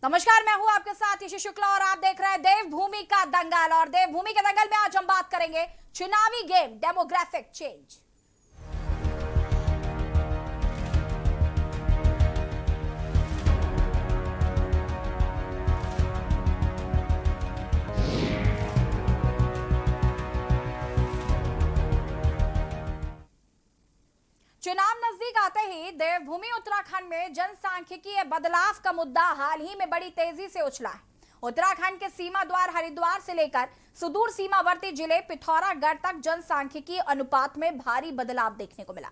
नमस्कार, मैं हूं आपके साथ यशी शुक्ला और आप देख रहे हैं देवभूमि का दंगल। और देवभूमि के दंगल में आज हम बात करेंगे चुनावी गेम, डेमोग्राफिक चेंज। चुनाव नजदीक आते ही देवभूमि उत्तराखंड में जनसांख्यिकीय बदलाव का मुद्दा हाल ही में बड़ी तेजी से उछला है। उत्तराखंड के सीमा द्वार हरिद्वार से लेकर सुदूर सीमावर्ती जिले पिथौरागढ़ तक जनसांख्यिकीय अनुपात में भारी बदलाव देखने को मिला।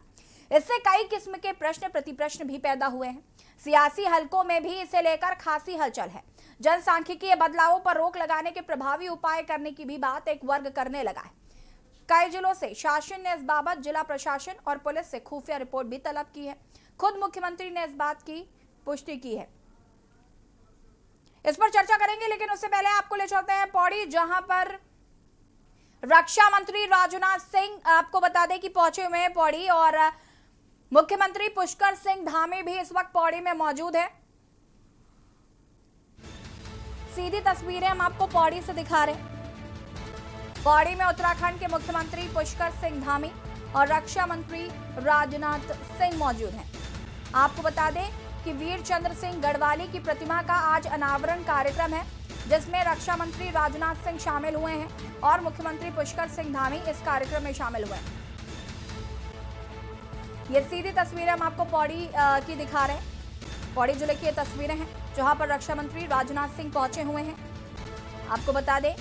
इससे कई किस्म के प्रश्न प्रतिप्रश्न भी पैदा हुए हैं। सियासी हलकों में भी इसे लेकर खासी हलचल है। जनसांख्यिकीय बदलावों पर रोक लगाने के प्रभावी उपाय करने की भी बात एक वर्ग करने लगा है। कई जिलों से शासन ने इस बाबत जिला प्रशासन और पुलिस से खुफिया रिपोर्ट भी तलब की है। खुद मुख्यमंत्री ने इस बात की पुष्टि की है। इस पर चर्चा करेंगे, लेकिन उससे पहले आपको ले चलते हैं पौड़ी, जहां पर रक्षा मंत्री राजनाथ सिंह आपको बता दें कि पहुंचे हुए हैं पौड़ी, और मुख्यमंत्री पुष्कर सिंह धामी भी इस वक्त पौड़ी में मौजूद है। सीधी तस्वीरें हम आपको पौड़ी से दिखा रहे हैं। पौड़ी में उत्तराखंड के मुख्यमंत्री पुष्कर सिंह धामी और रक्षा मंत्री राजनाथ सिंह मौजूद हैं। आपको बता दें कि वीर चंद्र सिंह गढ़वाली की प्रतिमा का आज अनावरण कार्यक्रम है, जिसमें रक्षा मंत्री राजनाथ सिंह शामिल हुए हैं और मुख्यमंत्री पुष्कर सिंह धामी इस कार्यक्रम में शामिल हुए हैं। ये सीधी तस्वीरें हम आपको पौड़ी की दिखा रहे हैं। पौड़ी जिले की ये तस्वीरें हैं जहां पर रक्षा मंत्री राजनाथ सिंह पहुंचे हुए हैं। आपको बता दें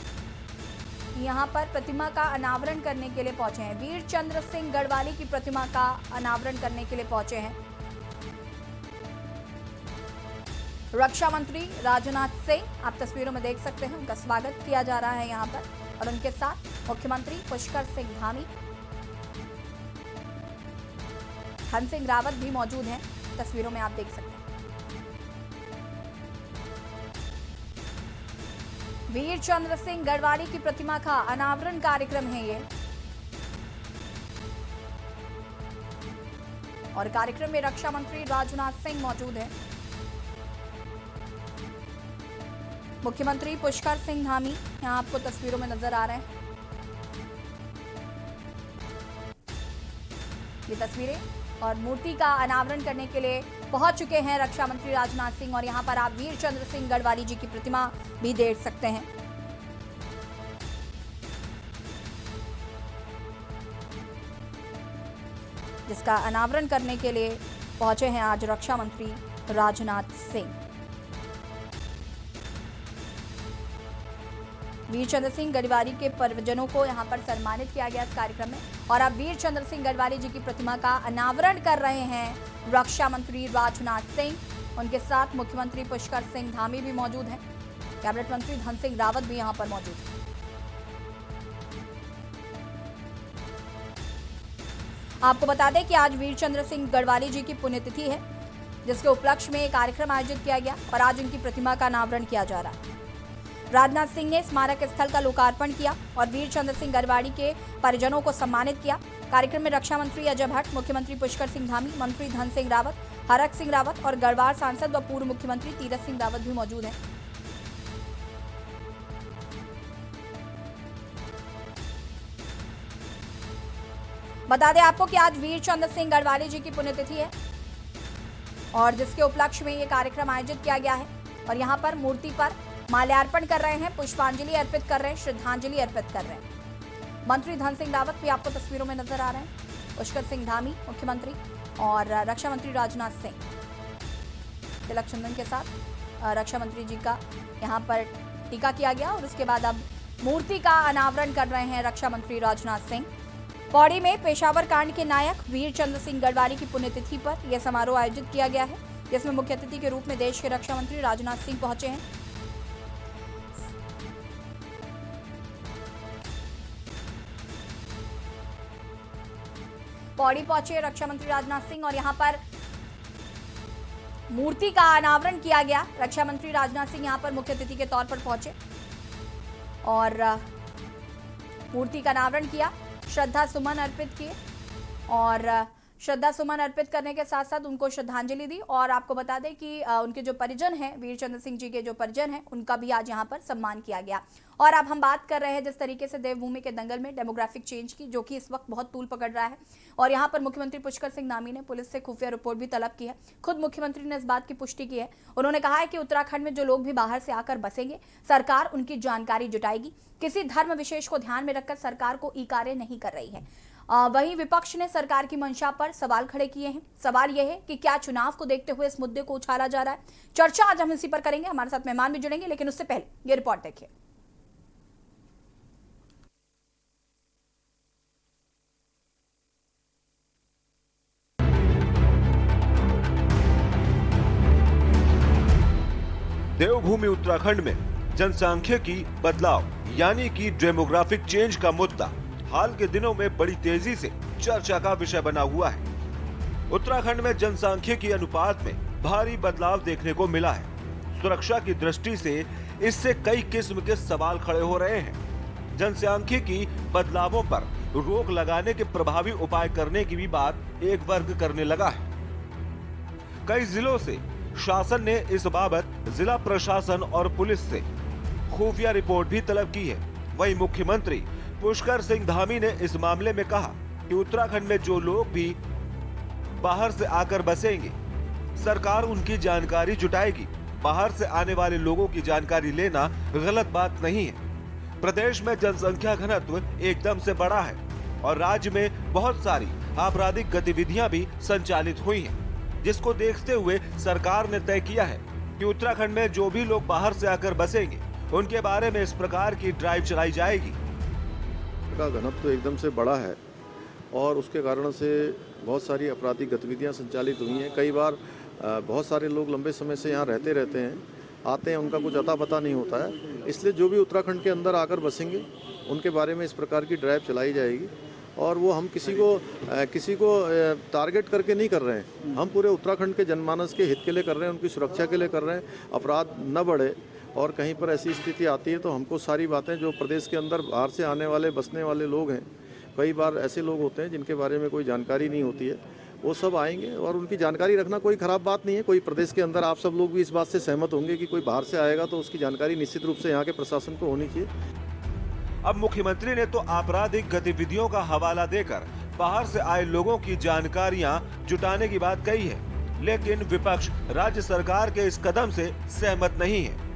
यहाँ पर प्रतिमा का अनावरण करने के लिए पहुंचे हैं। वीर चंद्र सिंह गढ़वाली की प्रतिमा का अनावरण करने के लिए पहुंचे हैं रक्षा मंत्री राजनाथ सिंह। आप तस्वीरों में देख सकते हैं, उनका स्वागत किया जा रहा है यहाँ पर, और उनके साथ मुख्यमंत्री पुष्कर सिंह धामी, धन सिंह रावत भी मौजूद हैं। तस्वीरों में आप देख सकते हैं वीर चंद्र सिंह गढ़वाली की प्रतिमा का अनावरण कार्यक्रम है ये, और कार्यक्रम में रक्षा मंत्री राजनाथ सिंह मौजूद हैं। मुख्यमंत्री पुष्कर सिंह धामी यहां आपको तस्वीरों में नजर आ रहे हैं। ये तस्वीरें, और मूर्ति का अनावरण करने के लिए पहुंच चुके हैं रक्षा मंत्री राजनाथ सिंह, और यहां पर आप वीर चंद्र सिंह गढ़वाली जी की प्रतिमा भी देख सकते हैं। जिसका अनावरण करने के लिए पहुंचे हैं आज रक्षा मंत्री राजनाथ सिंह। वीर चंद्र सिंह गढ़वाली के परिजनों को यहां पर सम्मानित किया गया इस कार्यक्रम में, और अब वीर चंद्र सिंह गढ़वाली जी की प्रतिमा का अनावरण कर रहे हैं रक्षा मंत्री राजनाथ सिंह। उनके साथ मुख्यमंत्री पुष्कर सिंह धामी भी मौजूद हैं। कैबिनेट मंत्री धन सिंह रावत भी यहां पर मौजूद हैं। आपको बता दें कि आज वीर चंद्र सिंह गढ़वाली जी की पुण्यतिथि है, जिसके उपलक्ष्य में एक कार्यक्रम आयोजित किया गया और आज उनकी प्रतिमा का अनावरण किया जा रहा है। राजनाथ सिंह ने स्मारक स्थल का लोकार्पण किया और वीर चंद्र सिंह गढ़वाली के परिजनों को सम्मानित किया। कार्यक्रम में रक्षा मंत्री अजय भट्ट, मुख्यमंत्री पुष्कर सिंह धामी, मंत्री धन सिंह रावत, हरक सिंह रावत और गढ़वाल सांसद व पूर्व मुख्यमंत्री तीरथ सिंह रावत भी मौजूद हैं। बता दें आपको कि आज वीर चंद्र सिंह गढ़वाली जी की पुण्यतिथि है, और जिसके उपलक्ष्य में ये कार्यक्रम आयोजित किया गया है, और यहाँ पर मूर्ति पर माल्यार्पण कर रहे हैं, पुष्पांजलि अर्पित कर रहे हैं, श्रद्धांजलि अर्पित कर रहे हैं। मंत्री धन सिंह रावत भी आपको तस्वीरों में नजर आ रहे हैं। पुष्कर सिंह धामी मुख्यमंत्री और रक्षा मंत्री राजनाथ सिंह तिलक चंदन के साथ रक्षा मंत्री जी का यहाँ पर टीका किया गया, और उसके बाद अब मूर्ति का अनावरण कर रहे हैं रक्षा मंत्री राजनाथ सिंह। पौड़ी में पेशावर कांड के नायक वीर चंद्र सिंह गढ़वाली की पुण्यतिथि पर यह समारोह आयोजित किया गया है, जिसमें मुख्य अतिथि के रूप में देश के रक्षा मंत्री राजनाथ सिंह पहुंचे हैं। पौड़ी पहुंचे रक्षा मंत्री राजनाथ सिंह, और यहां पर मूर्ति का अनावरण किया गया। रक्षा मंत्री राजनाथ सिंह यहां पर मुख्य अतिथि के तौर पर पहुंचे और मूर्ति का अनावरण किया, श्रद्धा सुमन अर्पित किए, और श्रद्धा सुमन अर्पित करने के साथ साथ उनको श्रद्धांजलि दी। और आपको बता दें कि उनके जो परिजन हैं, वीर चंद्र सिंह जी के जो परिजन हैं, उनका भी आज यहाँ पर सम्मान किया गया। और अब हम बात कर रहे हैं जिस तरीके से देवभूमि के दंगल में डेमोग्राफिक चेंज की, जो कि इस वक्त बहुत तूल पकड़ रहा है। और यहाँ पर मुख्यमंत्री पुष्कर सिंह धामी ने पुलिस से खुफिया रिपोर्ट भी तलब की है। खुद मुख्यमंत्री ने इस बात की पुष्टि की है। उन्होंने कहा है कि उत्तराखंड में जो लोग भी बाहर से आकर बसेंगे, सरकार उनकी जानकारी जुटाएगी। किसी धर्म विशेष को ध्यान में रखकर सरकार को ई कार्य नहीं कर रही है। वहीं विपक्ष ने सरकार की मंशा पर सवाल खड़े किए हैं। सवाल यह है कि क्या चुनाव को देखते हुए इस मुद्दे को उछाला जा रहा है। चर्चा आज हम इसी पर करेंगे। हमारे साथ मेहमान भी जुड़ेंगे, लेकिन उससे पहले ये रिपोर्ट देखिए। देवभूमि उत्तराखंड में जनसांख्यिकी बदलाव यानी कि डेमोग्राफिक चेंज का मुद्दा हाल के दिनों में बड़ी तेजी से चर्चा का विषय बना हुआ है। उत्तराखंड में जनसांख्यिकी अनुपात में भारी बदलाव देखने को मिला है। सुरक्षा की दृष्टि से इससे कई किस्म के सवाल खड़े हो रहे हैं। जनसांख्यिकी बदलावों पर रोक लगाने के प्रभावी उपाय करने की भी बात एक वर्ग करने लगा है। कई जिलों से शासन ने इस बाबत जिला प्रशासन और पुलिस से खुफिया रिपोर्ट भी तलब की है। वहीं मुख्यमंत्री पुष्कर सिंह धामी ने इस मामले में कहा कि उत्तराखंड में जो लोग भी बाहर से आकर बसेंगे, सरकार उनकी जानकारी जुटाएगी। बाहर से आने वाले लोगों की जानकारी लेना गलत बात नहीं है। प्रदेश में जनसंख्या घनत्व एकदम से बढ़ा है और राज्य में बहुत सारी आपराधिक गतिविधियां भी संचालित हुई हैं, जिसको देखते हुए सरकार ने तय किया है कि उत्तराखंड में जो भी लोग बाहर से आकर बसेंगे, उनके बारे में इस प्रकार की ड्राइव चलाई जाएगी। का घनत्व तो एकदम से बढ़ा है और उसके कारण से बहुत सारी आपराधिक गतिविधियां संचालित हुई हैं। कई बार बहुत सारे लोग लंबे समय से यहाँ रहते हैं, आते हैं, उनका कुछ अता पता नहीं होता है। इसलिए जो भी उत्तराखंड के अंदर आकर बसेंगे, उनके बारे में इस प्रकार की ड्राइव चलाई जाएगी। और वो हम किसी को टारगेट करके नहीं कर रहे हैं, हम पूरे उत्तराखंड के जनमानस के हित के लिए कर रहे हैं, उनकी सुरक्षा के लिए कर रहे हैं। अपराध न बढ़े और कहीं पर ऐसी स्थिति आती है तो हमको सारी बातें, जो प्रदेश के अंदर बाहर से आने वाले बसने वाले लोग हैं, कई बार ऐसे लोग होते हैं जिनके बारे में कोई जानकारी नहीं होती है, वो सब आएंगे और उनकी जानकारी रखना कोई ख़राब बात नहीं है। कोई प्रदेश के अंदर, आप सब लोग भी इस बात से सहमत होंगे कि कोई बाहर से आएगा तो उसकी जानकारी निश्चित रूप से यहाँ के प्रशासन को होनी चाहिए। अब मुख्यमंत्री ने तो आपराधिक गतिविधियों का हवाला देकर बाहर से आए लोगों की जानकारियां जुटाने की बात कही है, लेकिन विपक्ष राज्य सरकार के इस कदम से सहमत नहीं है।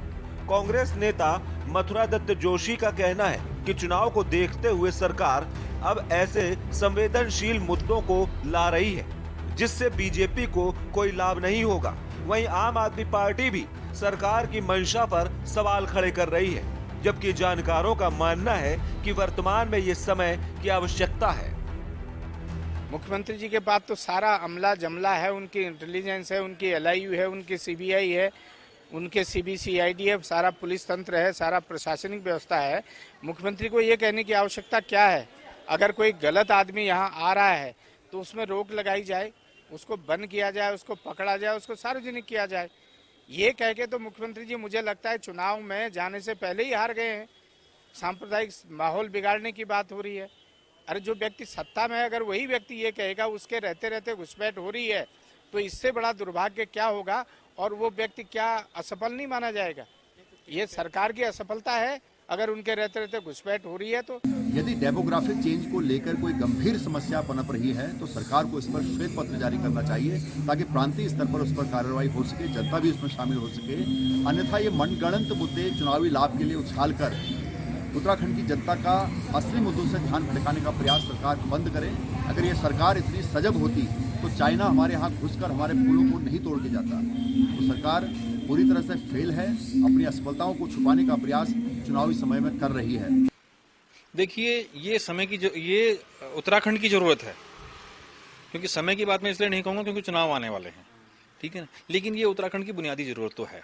कांग्रेस नेता मथुरा दत्त जोशी का कहना है कि चुनाव को देखते हुए सरकार अब ऐसे संवेदनशील मुद्दों को ला रही है जिससे बीजेपी को कोई लाभ नहीं होगा। वहीं आम आदमी पार्टी भी सरकार की मंशा पर सवाल खड़े कर रही है, जबकि जानकारों का मानना है कि वर्तमान में ये समय की आवश्यकता है। मुख्यमंत्री जी के पास तो सारा अमला जमला है, उनकी इंटेलिजेंस है, उनकी एलआईयू है, उनकी सीबीआई है, उनके सीबीसीआईडी है, सारा पुलिस तंत्र है, सारा प्रशासनिक व्यवस्था है। मुख्यमंत्री को ये कहने की आवश्यकता क्या है? अगर कोई गलत आदमी यहाँ आ रहा है तो उसमें रोक लगाई जाए, उसको बंद किया जाए, उसको पकड़ा जाए, उसको सार्वजनिक किया जाए। ये कह के तो मुख्यमंत्री जी मुझे लगता है चुनाव में जाने से पहले ही हार गए हैं। सांप्रदायिक माहौल बिगाड़ने की बात हो रही है। अरे जो व्यक्ति सत्ता में है, अगर वही व्यक्ति ये कहेगा उसके रहते रहते घुसपैठ हो रही है, तो इससे बड़ा दुर्भाग्य क्या होगा और वो व्यक्ति क्या असफल नहीं माना जाएगा? ये सरकार की असफलता है अगर उनके रहते रहते घुसपैठ हो रही है। तो यदि डेमोग्राफिक चेंज को लेकर कोई गंभीर समस्या पनप रही है तो सरकार को इस पर श्वेत पत्र जारी करना चाहिए ताकि प्रांतीय स्तर पर उस पर कार्रवाई हो सके, जनता भी उसमें शामिल हो सके। अन्यथा ये मनगढ़ंत मुद्दे चुनावी लाभ के लिए उछालकर उत्तराखंड की जनता का असली मुद्दों से ध्यान भटकाने का प्रयास सरकार बंद करे। अगर ये सरकार इतनी सजग होती तो चाइना हमारे यहाँ घुसकर हमारे पुलों को नहीं तोड़ के जाता। तो सरकार पूरी तरह से फेल है, अपनी असफलताओं को छुपाने का प्रयास चुनावी समय में कर रही है। देखिए, ये समय की ये उत्तराखंड की जरूरत है, क्योंकि समय की बात मैं इसलिए नहीं कहूँगा क्योंकि चुनाव आने वाले हैं, ठीक है ना। लेकिन ये उत्तराखंड की बुनियादी जरूरत तो है,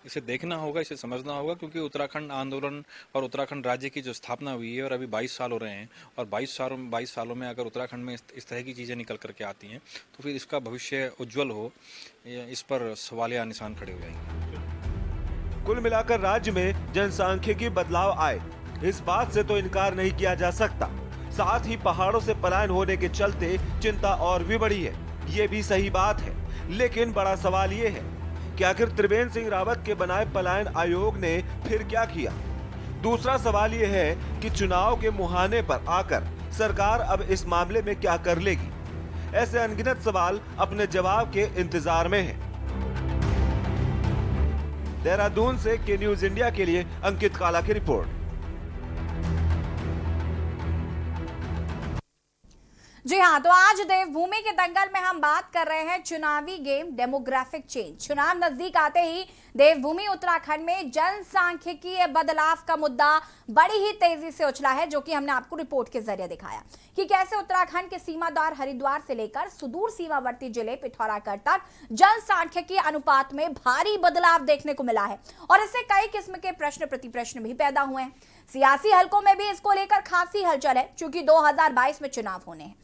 इसे देखना होगा, इसे समझना होगा, क्योंकि उत्तराखंड आंदोलन और उत्तराखंड राज्य की जो स्थापना हुई है और अभी 22 साल हो रहे हैं, और 22 सालों में अगर उत्तराखंड में इस तरह की चीज़ें निकल करके आती हैं तो फिर इसका भविष्य उज्जवल हो, इस पर सवालिया निशान खड़े हो जाएंगे। कुल मिलाकर राज्य में जनसांख्यिकी बदलाव आए, इस बात से तो इनकार नहीं किया जा सकता। साथ ही पहाड़ों से पलायन होने के चलते चिंता और भी बढ़ी है। ये भी सही बात है, लेकिन बड़ा सवाल ये है कि आखिर त्रिवेंद्र सिंह रावत के बनाए पलायन आयोग ने फिर क्या किया। दूसरा सवाल ये है कि चुनाव के मुहाने पर आकर सरकार अब इस मामले में क्या कर लेगी। ऐसे अनगिनत सवाल अपने जवाब के इंतजार में हैं। देहरादून से के न्यूज इंडिया के लिए अंकित काला की रिपोर्ट। जी हाँ, तो आज देवभूमि के दंगल में हम बात कर रहे हैं चुनावी गेम डेमोग्राफिक चेंज। चुनाव नजदीक आते ही देवभूमि उत्तराखंड में जनसांख्यिकीय बदलाव का मुद्दा बड़ी ही तेजी से उछला है, जो कि हमने आपको रिपोर्ट के जरिए दिखाया कि कैसे उत्तराखंड के सीमादार हरिद्वार से लेकर सुदूर सीमावर्ती जिले पिथौरागढ़ तक जनसांख्यिकीय अनुपात में भारी बदलाव देखने को मिला है और इससे कई किस्म के प्रश्न प्रतिप्रश्न भी पैदा हुए हैं। सियासी हलकों में भी इसको लेकर खासी हलचल है, क्योंकि 2022 में चुनाव होने हैं।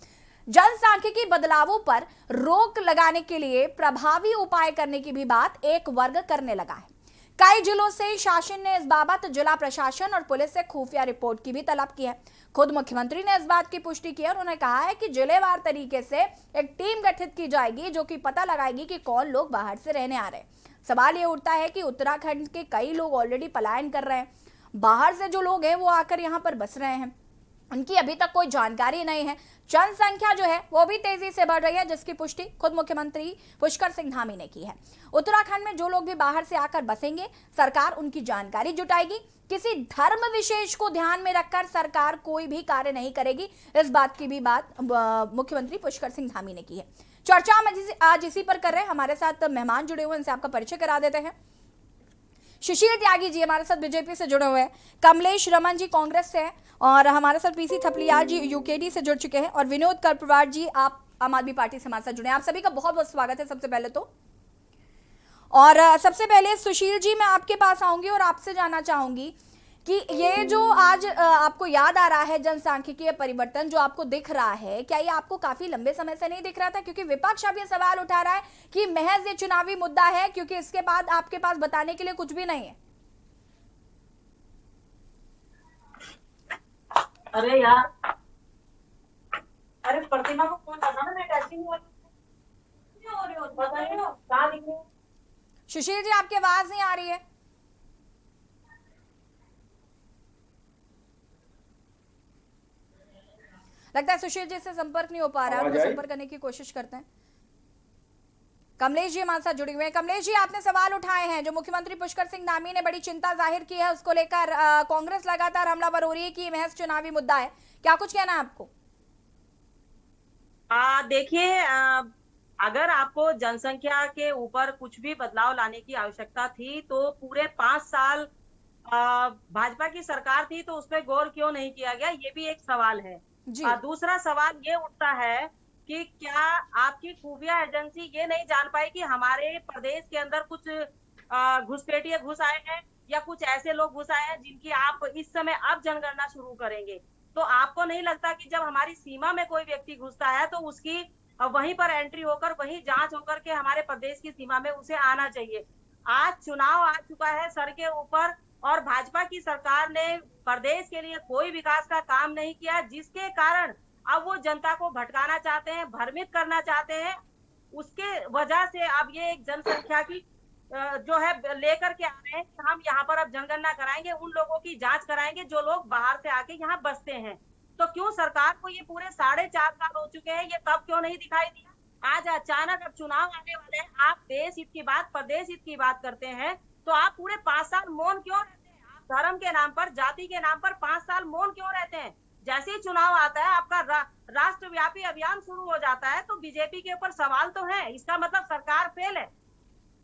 जनसांख्यिकी बदलावों पर रोक लगाने के लिए प्रभावी उपाय करने की भी बात एक वर्ग करने लगा है। कई जिलों से शासन ने इस बाबत जिला प्रशासन और पुलिस से खुफिया रिपोर्ट की भी तलब की है। खुद मुख्यमंत्री ने इस बात की पुष्टि की और उन्होंने कहा है कि जिलेवार तरीके से एक टीम गठित की जाएगी, जो कि पता लगाएगी कि कौन लोग बाहर से रहने आ रहे हैं। सवाल ये उठता है कि उत्तराखंड के कई लोग ऑलरेडी पलायन कर रहे हैं, बाहर से जो लोग हैं वो आकर यहाँ पर बस रहे हैं, उनकी अभी तक कोई जानकारी नहीं है। जनसंख्या जो है वो भी तेजी से बढ़ रही है, जिसकी पुष्टि खुद मुख्यमंत्री पुष्कर सिंह धामी ने की है। उत्तराखंड में जो लोग भी बाहर से आकर बसेंगे, सरकार उनकी जानकारी जुटाएगी। किसी धर्म विशेष को ध्यान में रखकर सरकार कोई भी कार्य नहीं करेगी, इस बात की भी बात मुख्यमंत्री पुष्कर सिंह धामी ने की है। चर्चा हम आज इसी पर कर रहे हैं। हमारे साथ मेहमान जुड़े हुए, इनसे आपका परिचय करा देते हैं। सुशील त्यागी जी हमारे साथ बीजेपी से जुड़े हुए हैं, कमलेश रमन जी कांग्रेस से हैं और हमारे साथ पीसी थपलियाल जी यूकेडी से जुड़ चुके हैं और विनोद करपवार जी आप आम आदमी पार्टी से हमारे साथ जुड़े हैं। आप सभी का बहुत बहुत स्वागत है सबसे पहले तो। और सबसे पहले सुशील जी मैं आपके पास आऊंगी और आपसे जानना चाहूंगी कि ये जो आज आपको याद आ रहा है जनसांख्यिकीय परिवर्तन जो आपको दिख रहा है, क्या ये आपको काफी लंबे समय से नहीं दिख रहा था? क्योंकि विपक्ष अब ये सवाल उठा रहा है कि महज ये चुनावी मुद्दा है, क्योंकि इसके बाद आपके पास बताने के लिए कुछ भी नहीं है। अरे यार, अरे प्रतिमा को फोन करना ना, मैं टैक्सिंग हो रही हूँ, बताइए ना कहाँ दिखूं? सुशील जी आपकी आवाज नहीं आ रही है। लगता है सुशील जी से संपर्क नहीं हो पा रहा है, उनको संपर्क करने की कोशिश करते हैं। कमलेश जी हमारे साथ जुड़े हुए हैं। कमलेश जी आपने सवाल उठाए हैं, जो मुख्यमंत्री पुष्कर सिंह धामी ने बड़ी चिंता जाहिर की है, उसको लेकर कांग्रेस लगातार हमलावर हो रही है कि महज चुनावी मुद्दा है, क्या कुछ कहना है आपको? देखिए, अगर आपको जनसंख्या के ऊपर कुछ भी बदलाव लाने की आवश्यकता थी तो पूरे 5 साल भाजपा की सरकार थी, तो उस पर गौर क्यों नहीं किया गया, ये भी एक सवाल है। दूसरा सवाल ये उठता है कि क्या आपकी खुफिया एजेंसी ये नहीं जान पाई कि हमारे प्रदेश के अंदर कुछ घुसपैठिए घुस आए हैं या कुछ ऐसे लोग घुस आए हैं जिनकी आप इस समय अब जनगणना शुरू करेंगे। तो आपको नहीं लगता कि जब हमारी सीमा में कोई व्यक्ति घुसता है तो उसकी वहीं पर एंट्री होकर, वहीं जांच होकर के हमारे प्रदेश की सीमा में उसे आना चाहिए। आज चुनाव आ चुका है सर के ऊपर और भाजपा की सरकार ने प्रदेश के लिए कोई विकास का काम नहीं किया, जिसके कारण अब वो जनता को भटकाना चाहते हैं, भ्रमित करना चाहते हैं। उसके वजह से अब ये एक जनसंख्या की जो है लेकर के आ रहे हैं कि हम यहाँ पर अब जनगणना कराएंगे, उन लोगों की जांच कराएंगे जो लोग बाहर से आके यहाँ बसते हैं। तो क्यों सरकार को ये पूरे 4.5 साल हो चुके हैं, ये तब क्यों नहीं दिखाई दिया? आज अचानक अब चुनाव आने वाले हैं, आप देश हित की बात, प्रदेश हित की बात करते हैं, तो आप पूरे 5 साल मौन क्यों रहते हैं? आप धर्म के नाम पर, जाति के नाम पर 5 साल मौन क्यों रहते हैं? जैसे ही चुनाव आता है, आपका राष्ट्रव्यापी अभियान शुरू हो जाता है, तो बीजेपी के ऊपर सवाल तो है। इसका मतलब सरकार फेल है।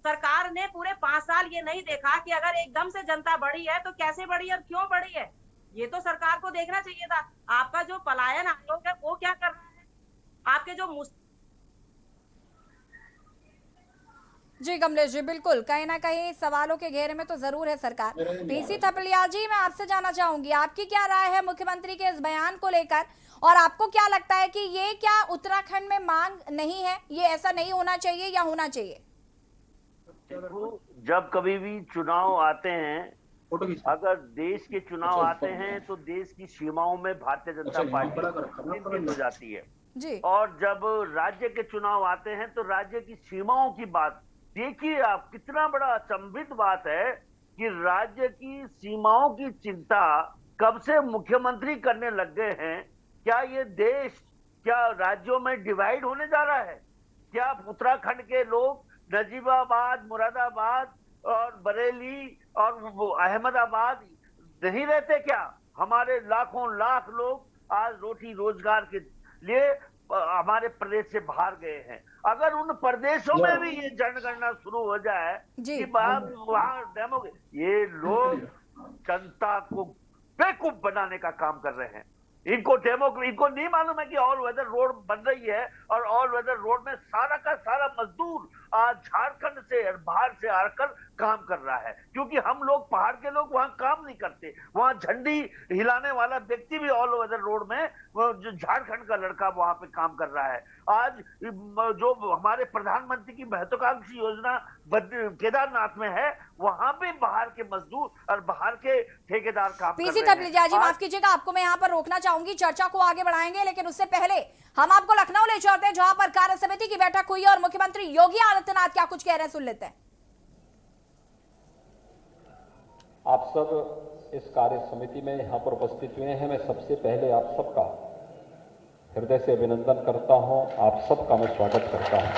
सरकार ने पूरे 5 साल ये नहीं देखा कि अगर एकदम से जनता बढ़ी है तो कैसे बढ़ी और क्यों बढ़ी है, ये तो सरकार को देखना चाहिए था। आपका जो पलायन आयोग है वो क्या कर रहा है? आपके जो जी कमलेश जी, बिल्कुल कहीं ना कहीं सवालों के घेरे में तो जरूर है सरकार। पीसी थपलियाल जी मैं आपसे जानना चाहूंगी, आपकी क्या राय है मुख्यमंत्री के इस बयान को लेकर, और आपको क्या लगता है कि ये क्या उत्तराखंड में मांग नहीं है, ये ऐसा नहीं होना चाहिए या होना चाहिए? जब कभी भी चुनाव आते हैं अगर देश के चुनाव आते हैं तो देश की सीमाओं में भारतीय जनता पार्टी चिंतित हो जाती है जी। और जब राज्य के चुनाव आते हैं तो राज्य की सीमाओं की बात देखिए आप, कितना बड़ा अचंभित बात है कि राज्य की सीमाओं की चिंता कब से मुख्यमंत्री करने लग गए हैं। क्या ये देश क्या राज्यों में डिवाइड होने जा रहा है? क्या उत्तराखंड के लोग नजीबाबाद, मुरादाबाद और बरेली और अहमदाबाद नहीं रहते क्या? हमारे लाखों लाख लोग आज रोटी रोजगार के लिए हमारे प्रदेश से बाहर गए हैं। अगर उन प्रदेशों में भी ये जनगणना शुरू हो जाए कि वहां ये लोग जनता को बेवकूफ बनाने का काम कर रहे हैं। इनको नहीं मालूम है कि ऑल वेदर रोड बन रही है और ऑल वेदर रोड में सारा का सारा मजदूर आज झारखंड से बाहर से आकर काम कर रहा है, क्योंकि हम लोग पहाड़ के लोग वहां काम नहीं करते। वहां झंडी हिलाने वाला व्यक्ति भी ऑल वेदर रोड में जो झारखंड का लड़का वहां पे काम कर रहा है। आज जो हमारे प्रधानमंत्री की महत्वाकांक्षी योजना केदारनाथ में है, वहां भी बाहर के मजदूर और बाहर के ठेकेदार काम कर रहे हैं। तबलिजा जी, माफ कीजिएगा, आपको मैं यहाँ पर रोकना चाहूंगी, चर्चा को आगे बढ़ाएंगे, लेकिन उससे पहले हम आपको लखनऊ ले चलते हैं, जहां पर कार्य समिति की बैठक हुई और मुख्यमंत्री योगी आदित्यनाथ क्या कुछ कह रहे हैं, सुन लेते हैं। आप सब इस कार्य समिति में यहां पर उपस्थित हुए हैं। मैं सबसे पहले आप सबका हृदय से अभिनंदन करता हूं, आप सबका मैं स्वागत करता हूं।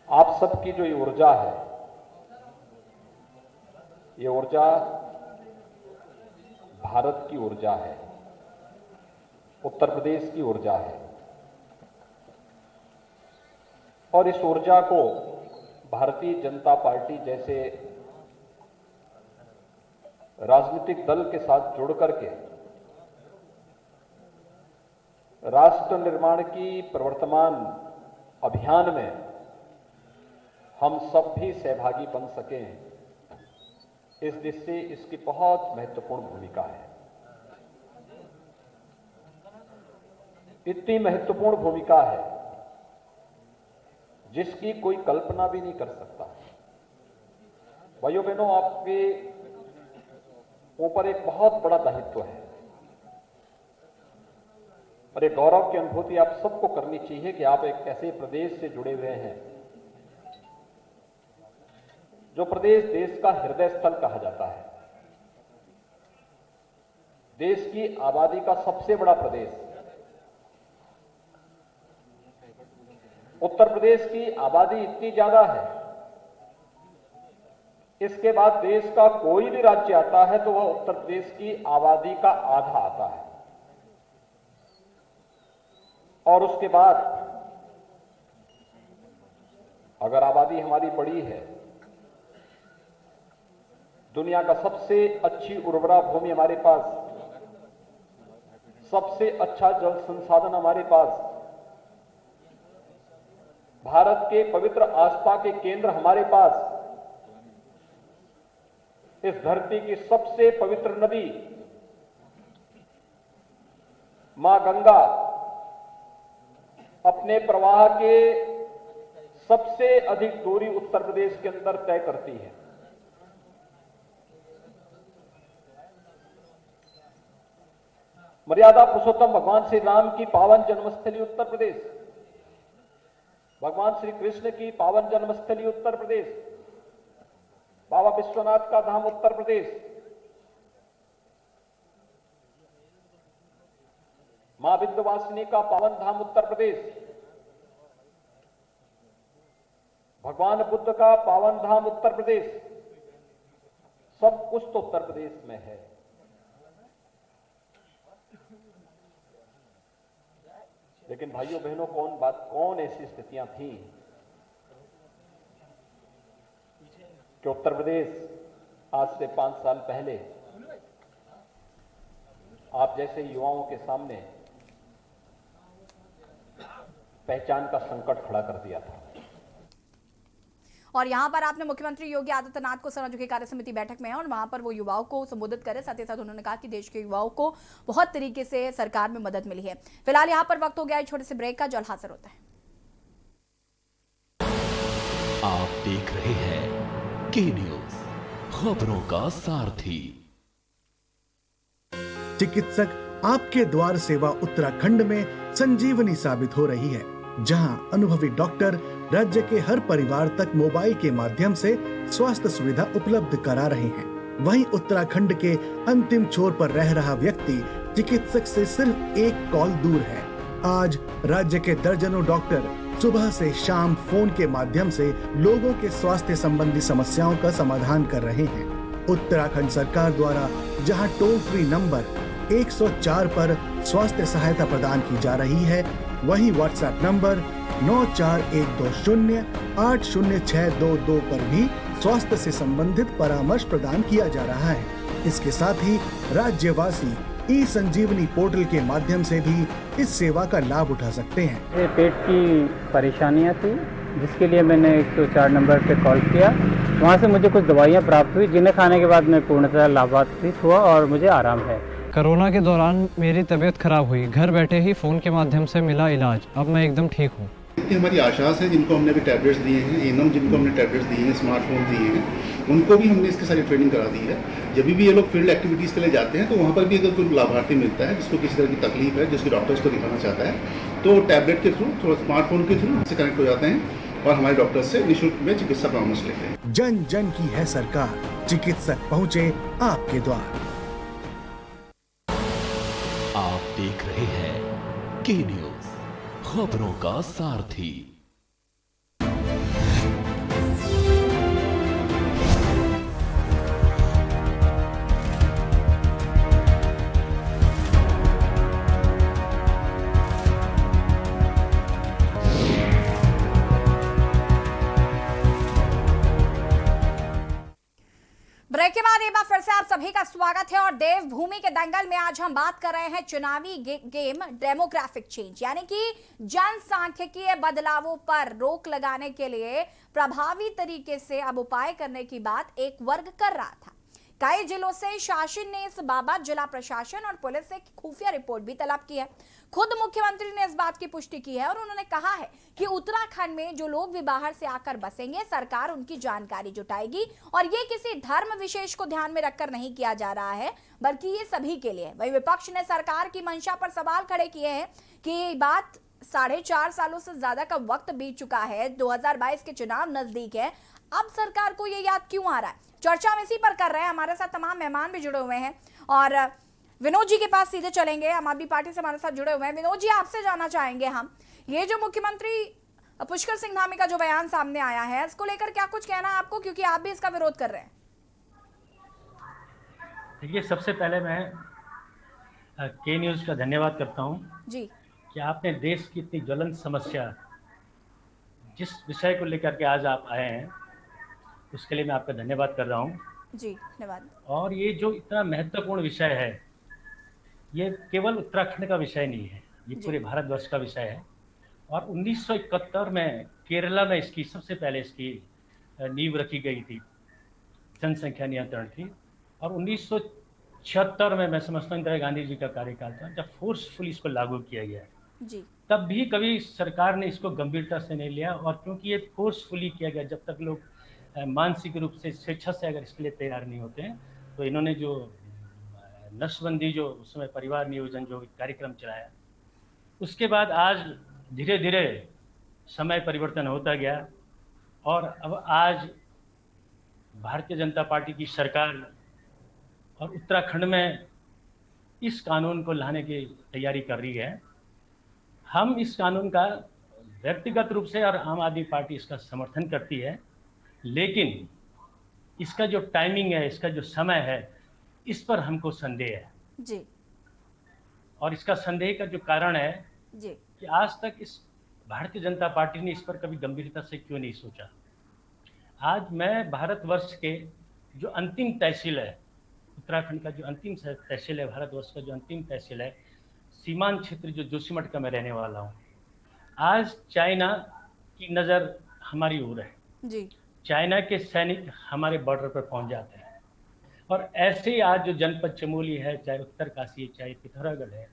आप सबकी जो ये ऊर्जा है, ये ऊर्जा भारत की ऊर्जा है, उत्तर प्रदेश की ऊर्जा है, और इस ऊर्जा को भारतीय जनता पार्टी जैसे राजनीतिक दल के साथ जुड़ करके राष्ट्र निर्माण की प्रवर्तमान अभियान में हम सब भी सहभागी बन सकें, इस दिशा से इसकी बहुत महत्वपूर्ण भूमिका है। इतनी महत्वपूर्ण भूमिका है जिसकी कोई कल्पना भी नहीं कर सकता। भाइयों बहनों, आपके ऊपर एक बहुत बड़ा दायित्व है और एक गौरव की अनुभूति आप सबको करनी चाहिए कि आप एक ऐसे प्रदेश से जुड़े हुए हैं जो प्रदेश देश का हृदय स्थल कहा जाता है, देश की आबादी का सबसे बड़ा प्रदेश। उत्तर प्रदेश की आबादी इतनी ज्यादा है, इसके बाद देश का कोई भी राज्य आता है तो वह उत्तर प्रदेश की आबादी का आधा आता है, और उसके बाद अगर आबादी हमारी बड़ी है, दुनिया का सबसे अच्छी उर्वरा भूमि हमारे पास, सबसे अच्छा जल संसाधन हमारे पास, भारत के पवित्र आस्था के केंद्र हमारे पास, इस धरती की सबसे पवित्र नदी मां गंगा अपने प्रवाह के सबसे अधिक दूरी उत्तर प्रदेश के अंदर तय करती है। मर्यादा पुरुषोत्तम भगवान श्री राम की पावन जन्मस्थली उत्तर प्रदेश, भगवान श्री कृष्ण की पावन जन्मस्थली उत्तर प्रदेश, बाबा विश्वनाथ का धाम उत्तर प्रदेश, मां विंध्यवासिनी का पावन धाम उत्तर प्रदेश, भगवान बुद्ध का पावन धाम उत्तर प्रदेश, सब कुछ तो उत्तर प्रदेश में है। लेकिन भाइयों बहनों, कौन ऐसी स्थितियां थी कि उत्तर प्रदेश आज से 5 साल पहले आप जैसे युवाओं के सामने पहचान का संकट खड़ा कर दिया था। और यहाँ पर आपने मुख्यमंत्री योगी आदित्यनाथ को सुना, जो कि कार्य समिति बैठक में है, और वहां पर वो युवाओं को संबोधित करे। साथ ही साथ उन्होंने कहा कि देश के युवाओं को बहुत तरीके से सरकार में मदद मिली है। फिलहाल यहाँ पर वक्त हो गया है छोटे से ब्रेक का, जल्द हाजिर होता है। आप देख रहे हैं के न्यूज, खबरों का सारथी। चिकित्सक आपके द्वार सेवा उत्तराखंड में संजीवनी साबित हो रही है, जहां अनुभवी डॉक्टर राज्य के हर परिवार तक मोबाइल के माध्यम से स्वास्थ्य सुविधा उपलब्ध करा रहे हैं। वहीं उत्तराखंड के अंतिम छोर पर रह रहा व्यक्ति चिकित्सक से सिर्फ एक कॉल दूर है। आज राज्य के दर्जनों डॉक्टर सुबह से शाम फोन के माध्यम से लोगों के स्वास्थ्य संबंधी समस्याओं का समाधान कर रहे हैं। उत्तराखंड सरकार द्वारा जहां टोल फ्री नंबर 104 पर स्वास्थ्य सहायता प्रदान की जा रही है, वहीं व्हाट्सएप नंबर 9412080622 पर भी स्वास्थ्य से संबंधित परामर्श प्रदान किया जा रहा है। इसके साथ ही राज्यवासी ई संजीवनी पोर्टल के माध्यम से भी इस सेवा का लाभ उठा सकते हैं। मेरे पेट की परेशानियां थी, जिसके लिए मैंने 104 नंबर पे कॉल किया। वहां से मुझे कुछ दवाइयां प्राप्त हुई, जिन्हें खाने के बाद मैं पूर्णतः लाभान्वित हुआ और मुझे आराम है। कोरोना के दौरान मेरी तबीयत खराब हुई, घर बैठे ही फ़ोन के माध्यम से मिला इलाज। अब मैं एकदम ठीक हूँ। हमारी आशास है जिनको हमने भी टैबलेट्स दिए हैं, एनम जिनको हमने टैबलेट्स दिए हैं, स्मार्टफोन दिए हैं, उनको भी हमने इसके सारी ट्रेनिंग करा दी है। जब भी ये लोग फील्ड एक्टिविटीज़ के लिए जाते हैं तो वहाँ पर भी अगर कोई लाभार्थी मिलता है जिसको किसी तरह की तकलीफ है, जिसके डॉक्टर्स को दिखाना चाहता है, तो टैबलेट के थ्रू, थोड़ा स्मार्टफोन के थ्रू से कनेक्ट हो जाते हैं और हमारे डॉक्टर्स से निःशुल्क में चिकित्सा परामर्श लेते हैं। जन जन की है सरकार, चिकित्सक पहुँचे आपके द्वार। आप देख रहे हैं के न्यूज, खबरों का सारथी। ब्रेक के बाद एक बार फिर से आप सभी का स्वागत है। और देवभूमि के दंगल में आज हम बात कर रहे हैं चुनावी गेम डेमोग्राफिक चेंज, यानी कि जनसांख्यिकीय बदलावों पर रोक लगाने के लिए प्रभावी तरीके से अब उपाय करने की बात एक वर्ग कर रहा था। कई जिलों से शासन ने इस बाबत जिला प्रशासन और पुलिस से खुफिया रिपोर्ट भी तलब की है। खुद मुख्यमंत्री ने इस बात की पुष्टि की है और उन्होंने कहा है कि उत्तराखंड में जो लोग भी बाहर से आकर बसेंगे, सरकार उनकी जानकारी जुटाएगी और ये किसी धर्म विशेष को ध्यान में रखकर नहीं किया जा रहा है, बल्कि ये सभी के लिए। वही विपक्ष ने सरकार की मंशा पर सवाल खड़े किए हैं कि ये बात 4.5 सालों से ज्यादा का वक्त बीत चुका है, 2022 के चुनाव नजदीक है, अब सरकार को ये याद क्यों आ रहा है। चर्चा हम इसी पर कर रहे हैं। हमारे साथ तमाम मेहमान भी जुड़े हुए हैं और विनोद जी के पास सीधे चलेंगे। आम आदमी पार्टी से हमारे साथ जुड़े हुए हैं। विनोद जी, आपसे जानना चाहेंगे हम, ये जो मुख्यमंत्री पुष्कर सिंह धामी का जो बयान सामने आया है, इसको लेकर क्या कुछ कहना है आपको, क्योंकि आप भी इसका विरोध कर रहे हैं। देखिए, सबसे पहले मैं के न्यूज का धन्यवाद करता हूं जी कि आपने देश की इतनी ज्वलंत समस्या, जिस विषय को लेकर के आज आप आए हैं, उसके लिए मैं आपका धन्यवाद कर रहा हूं। जी धन्यवाद। और ये जो इतना महत्वपूर्ण विषय है, ये केवल उत्तराखंड का विषय नहीं है, ये पूरे भारतवर्ष का विषय है। और 1971 में केरला में इसकी सबसे पहले इसकी नींव रखी गई थी, जनसंख्या नियंत्रण थी। और 1976 में मैं समझता हूँ इंदिरा गांधी जी का कार्यकाल था, जब फोर्सफुली इसको लागू किया गया जी। तब भी कभी सरकार ने इसको गंभीरता से नहीं लिया। और क्योंकि ये फोर्सफुली किया गया, जब तक लोग मानसिक रूप से स्वेच्छा से अगर इसके लिए तैयार नहीं होते हैं, तो इन्होंने जो नशबंदी, जो उसमें परिवार नियोजन जो कार्यक्रम चलाया, उसके बाद आज धीरे धीरे समय परिवर्तन होता गया और अब आज भारतीय जनता पार्टी की सरकार और उत्तराखंड में इस कानून को लाने की तैयारी कर रही है। हम इस कानून का व्यक्तिगत रूप से और आम आदमी पार्टी इसका समर्थन करती है, लेकिन इसका जो टाइमिंग है, इसका जो समय है, इस पर हमको संदेह है जी। और इसका संदेह का जो कारण है जी कि आज तक इस भारतीय जनता पार्टी ने इस पर कभी गंभीरता से क्यों नहीं सोचा। आज मैं भारतवर्ष के जो अंतिम तहसील है, उत्तराखंड का जो अंतिम तहसील है, भारतवर्ष का जो अंतिम तहसील है, सीमांत क्षेत्र जो जोशीमठ का मैं रहने वाला हूँ, आज चाइना की नज़र हमारी ओर है जी। चाइना के सैनिक हमारे बॉर्डर पर पहुंच जाते हैं। और ऐसे ही आज जो जनपद चमोली है, चाहे उत्तरकाशी है, चाहे पिथौरागढ़ है,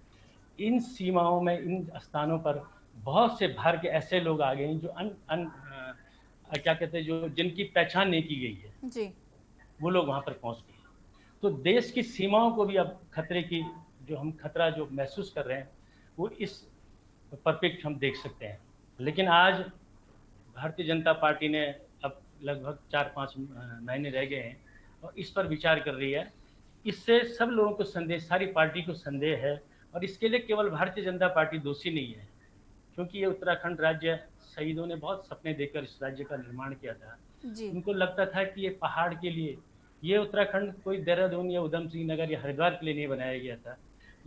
इन सीमाओं में, इन स्थानों पर बहुत से बाहर के ऐसे लोग आ गए हैं जो क्या कहते हैं, जो जिनकी पहचान नहीं की गई है जी, वो लोग वहाँ पर पहुँच गए। तो देश की सीमाओं को भी अब खतरे की जो हम खतरा जो महसूस कर रहे हैं वो इस परफेक्ट हम देख सकते हैं। लेकिन आज भारतीय जनता पार्टी ने अब लगभग 4-5 महीने रह गए हैं और इस पर विचार कर रही है। इससे सब लोगों को संदेह, सारी पार्टी को संदेह है और इसके लिए केवल भारतीय जनता पार्टी दोषी नहीं है, क्योंकि ये उत्तराखंड राज्य शहीदों ने बहुत सपने देकर इस राज्य का निर्माण किया था। जी, उनको लगता था कि ये पहाड़ के लिए, ये उत्तराखंड कोई देहरादून या उधम सिंह नगर या हरिद्वार के लिए नहीं बनाया गया था।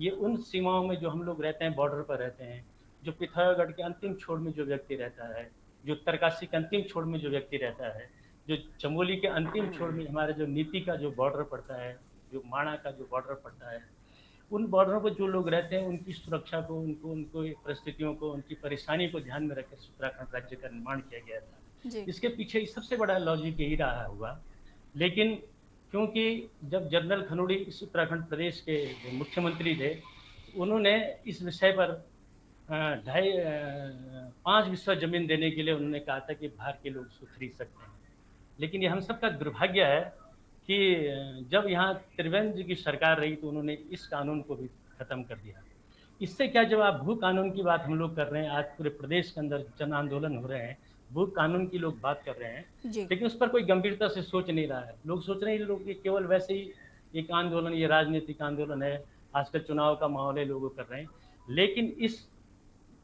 ये उन सीमाओं में जो हम लोग रहते हैं, बॉर्डर पर रहते हैं, जो पिथौरागढ़ के अंतिम छोर में जो व्यक्ति रहता है, जो उत्तरकाशी के अंतिम छोर में जो व्यक्ति रहता है, जो चमोली के अंतिम छोर में हमारे जो नीति का जो बॉर्डर पड़ता है, जो माणा का जो बॉर्डर पड़ता है, उन बॉर्डरों पर जो लोग रहते हैं उनकी सुरक्षा को, उनको परिस्थितियों को, उनकी परेशानी को ध्यान में रखकर उत्तराखंड राज्य का निर्माण किया गया था। जी, इसके पीछे सबसे बड़ा लॉजिक यही रहा होगा। लेकिन क्योंकि जब जनरल खनोड़ी इस उत्तराखंड प्रदेश के मुख्यमंत्री थे, उन्होंने इस विषय पर 5 बिस्वा जमीन देने के लिए उन्होंने कहा था कि बाहर के लोग उसको खरीद सकते हैं। लेकिन ये हम सबका दुर्भाग्य है कि जब यहाँ त्रिवेंद्र जी की सरकार रही तो उन्होंने इस कानून को भी खत्म कर दिया। इससे क्या, जब आप भू कानून की बात हम लोग कर रहे हैं, आज पूरे प्रदेश के अंदर जन आंदोलन हो रहे हैं, भू कानून की लोग बात कर रहे हैं, लेकिन उस पर कोई गंभीरता से सोच नहीं रहा है। लोग सोच रहे हैं लोग ये केवल वैसे ही एक आंदोलन, ये राजनीतिक आंदोलन है, आजकल चुनाव का माहौल है, लोग कर रहे हैं। लेकिन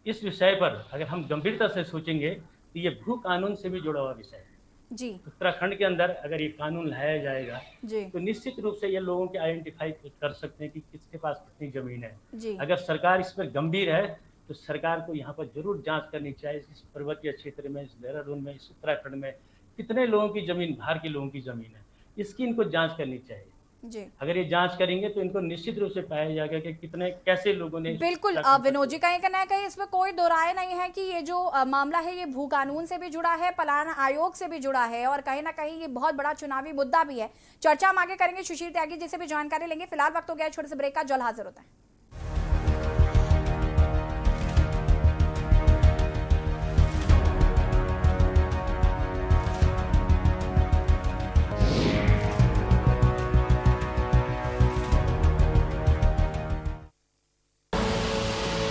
इस विषय पर अगर हम गंभीरता से सोचेंगे तो ये भू कानून से भी जुड़ा हुआ विषय है। जी, उत्तराखंड के अंदर अगर ये कानून लाया जाएगा जी, तो निश्चित रूप से ये लोगों के आइडेंटिफाई कर सकते हैं कि किसके पास कितनी जमीन है। जी, अगर सरकार इस पर गंभीर है तो सरकार को यहाँ पर जरूर जांच करनी चाहिए, इस पर्वतीय क्षेत्र में, इस देहरादून में, इस उत्तराखंड में कितने लोगों की जमीन, बाहर के लोगों की जमीन है, इसकी इनको जांच करनी चाहिए। जी, अगर ये जांच करेंगे तो इनको निश्चित रूप से पाया जाएगा कि कितने कैसे लोगों ने। बिल्कुल विनोद जी, कहीं ना कहीं इसमें कोई दो राय नहीं है कि ये जो मामला है ये भू कानून से भी जुड़ा है, पलायन आयोग से भी जुड़ा है और कहीं ना कहीं ये बहुत बड़ा चुनावी मुद्दा भी है। चर्चा हम आगे करेंगे, सुशील त्यागी जी से भी जानकारी लेंगे। फिलहाल वक्त हो गया छोटे से ब्रेक का, जल्द हाजिर होता है।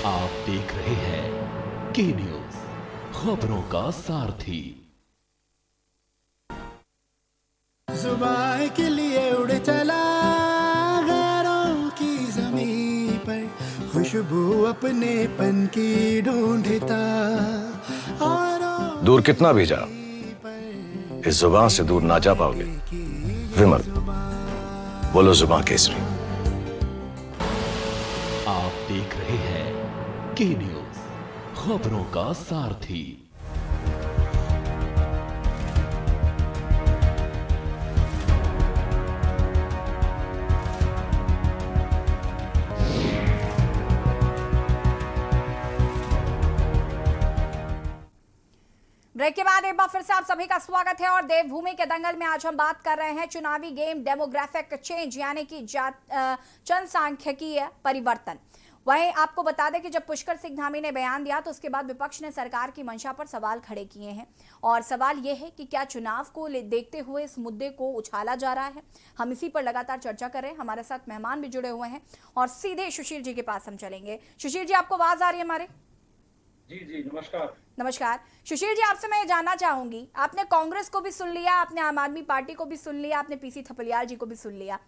आप देख रहे हैं के न्यूज, खबरों का सारथी। जुबान के लिए उड़ चला गैरों की ज़मीं पर, खुशबू अपने पन की ढूंढता। दूर कितना भी जा, इस जुबान से दूर ना जा पाओगे। विमल, बोलो जुबान केसरी। आप देख रहे हैं के न्यूज, खबरों का सारथी। ब्रेक के बाद एक बार फिर से आप सभी का स्वागत है और देवभूमि के दंगल में आज हम बात कर रहे हैं चुनावी गेम डेमोग्राफिक चेंज, यानी कि जनसांख्यिकीय परिवर्तन। वहीं आपको बता दें कि जब पुष्कर सिंह धामी ने बयान दिया तो उसके बाद विपक्ष ने सरकार की मंशा पर सवाल खड़े किए हैं और सवाल यह है कि क्या चुनाव को देखते हुए इस मुद्दे को उछाला जा रहा है। हम इसी पर लगातार चर्चा कर रहे हैं। हमारे साथ मेहमान भी जुड़े हुए हैं और सीधे सुशील जी के पास हम चलेंगे। सुशील जी, आपको आवाज आ रही है हमारे? जी नमस्कार। नमस्कार सुशील जी, आपसे मैं जानना चाहूंगी, आपने कांग्रेस को भी सुन लिया, आपने आम आदमी पार्टी को भी सुन लिया, आपने पीसी थपलियाल जी को भी सुन लिया।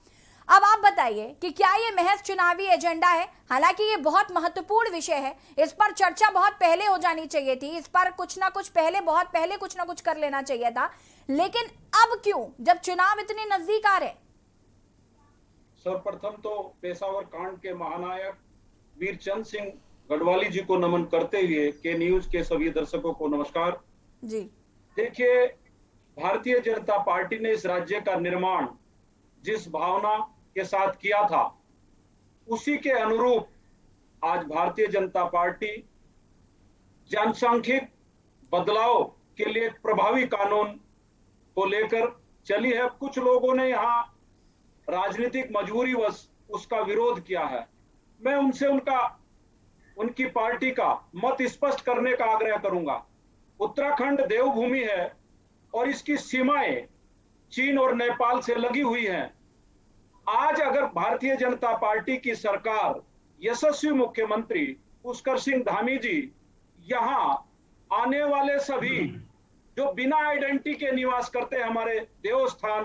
अब आप बताइए कि क्या ये महज चुनावी एजेंडा है? हालांकि ये बहुत महत्वपूर्ण विषय है, इस पर चर्चा बहुत पहले हो जानी चाहिए थी, इस पर कुछ ना कुछ पहले, बहुत पहले कुछ ना कुछ कर लेना चाहिए था, लेकिन अब क्यों, जब चुनाव इतने नजदीक आ रहे? सर्वप्रथम तो पेशावर कांड के महानायक वीरचंद सिंह गढ़वाली जी को नमन करते हुए के न्यूज के सभी दर्शकों को नमस्कार जी। देखिए, भारतीय जनता पार्टी ने इस राज्य का निर्माण जिस भावना के साथ किया था, उसी के अनुरूप आज भारतीय जनता पार्टी जनसांख्यिक बदलाव के लिए एक प्रभावी कानून को लेकर चली है। कुछ लोगों ने यहाँ राजनीतिक मजबूरीवश उसका विरोध किया है। मैं उनसे उनकी पार्टी का मत स्पष्ट करने का आग्रह करूंगा। उत्तराखंड देवभूमि है, और इसकी सीमाएं चीन और नेपाल से लगी हुई हैं। आज अगर भारतीय जनता पार्टी की सरकार, यशस्वी मुख्यमंत्री पुष्कर सिंह धामी जी यहाँ आने वाले सभी जो बिना आइडेंटिटी के निवास करते हैं हमारे देवस्थान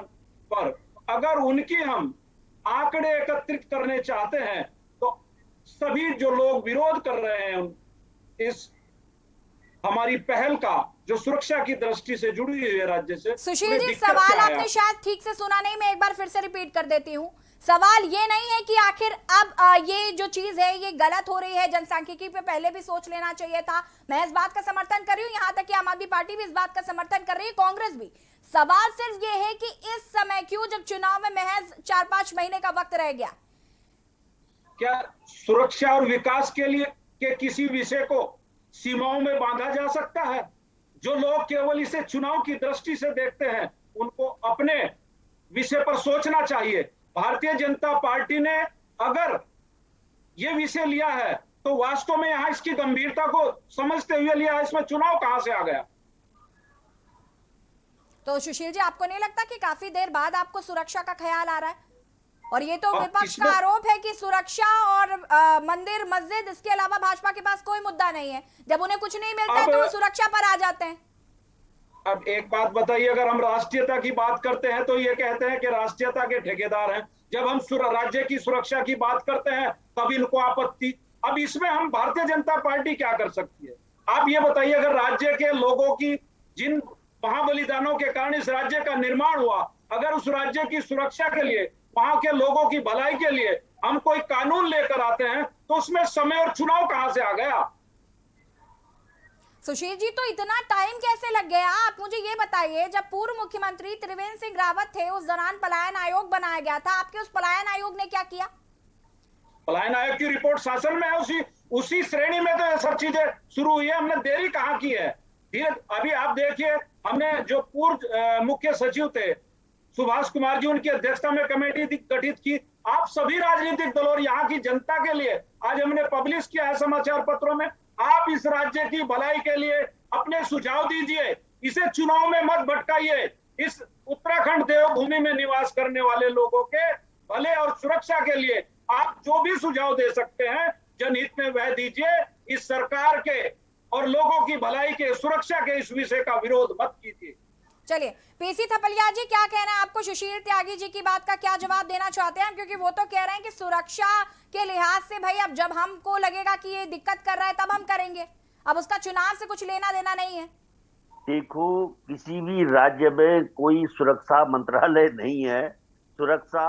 पर, अगर उनकी हम आंकड़े एकत्रित करने चाहते हैं तो सभी जो लोग विरोध कर रहे हैं इस हमारी पहल का, जो सुरक्षा की दृष्टि से जुड़ी हुई है राज्य से। सुशील जी, सवाल आपने शायद ठीक से सुना नहीं, मैं एक बार फिर से रिपीट कर देती हूँ। सवाल ये नहीं है कि आखिर अब ये जो चीज है ये गलत हो रही है, जनसांख्यिकी पे पहले भी सोच लेना चाहिए था। मैं इस बात का समर्थन कर रही हूँ, यहाँ तक कि आम आदमी पार्टी भी इस बात का समर्थन कर रही है, कांग्रेस भी। सवाल सिर्फ ये है कि इस समय क्यों, जब चुनाव में महज 4-5 महीने का वक्त रह गया, क्या सुरक्षा और विकास के लिए के किसी विषय को सीमाओं में बांधा जा सकता है? जो लोग केवल इसे चुनाव की दृष्टि से देखते हैं उनको अपने विषय पर सोचना चाहिए। भारतीय जनता पार्टी ने अगर ये विषय लिया है तो वास्तव में यहां इसकी गंभीरता को समझते हुए लिया है। इसमें चुनाव कहां से आ गया? तो सुशील जी, आपको नहीं लगता कि काफी देर बाद आपको सुरक्षा का ख्याल आ रहा है? और ये तो विपक्ष का आरोप है कि सुरक्षा और मंदिर मस्जिद, इसके अलावा भाजपा के पास कोई मुद्दा नहीं है। जब उन्हें कुछ नहीं मिलता है तो वो सुरक्षा पर आ जाते हैं। अब एक बात बताइए, अगर हम राष्ट्रीयता की बात करते हैं तो ये कहते हैं कि राष्ट्रीयता के ठेकेदार हैं। जब हम राज्य की सुरक्षा की बात करते हैं तब इनको आपत्ति। अब इसमें हम भारतीय जनता पार्टी क्या कर सकती है? आप ये बताइए, अगर राज्य के लोगों की जिन महाबलिदानों के कारण इस राज्य का निर्माण हुआ, अगर उस राज्य की सुरक्षा के लिए, वहां के लोगों की भलाई के लिए हम कोई कानून लेकर आते हैं तो उसमें समय और चुनाव कहां से आ गया? सुशील जी, तो इतना टाइम कैसे लग गया? आप मुझे ये बताइए, जब पूर्व मुख्यमंत्री त्रिवेंद्र सिंह रावत थे उस दौरान पलायन आयोग बनाया गया था, आपके उस पलायन आयोग ने क्या किया? पलायन आयोग की रिपोर्ट शासन में है, उसी श्रेणी में तो ये सब चीजें शुरू हुई है। हमने देरी कहाँ की है? अभी आप देखिए, हमने जो पूर्व मुख्य सचिव थे सुभाष कुमार जी, उनकी अध्यक्षता में कमेटी गठित की। आप सभी राजनीतिक दलों और यहाँ की जनता के लिए आज हमने पब्लिश किया है समाचार पत्रों में। आप इस राज्य की भलाई के लिए अपने सुझाव दीजिए, इसे चुनाव में मत भटकाइए। इस उत्तराखंड देवभूमि में निवास करने वाले लोगों के भले और सुरक्षा के लिए आप जो भी सुझाव दे सकते हैं जनहित में वह दीजिए। इस सरकार के और लोगों की भलाई के, सुरक्षा के इस विषय का विरोध मत कीजिए। चलिए, पीसी थपलिया जी, क्या कहना है आपको सुशील त्यागी जी की बात का? क्या जवाब देना चाहते हैं? क्योंकि वो तो कह रहे हैं कि सुरक्षा के लिहाज से भाई अब जब हमको लगेगा कि ये दिक्कत कर रहा है तब हम करेंगे, अब उसका चुनाव से कुछ लेना देना नहीं है। देखो, किसी भी राज्य में कोई सुरक्षा मंत्रालय नहीं है। सुरक्षा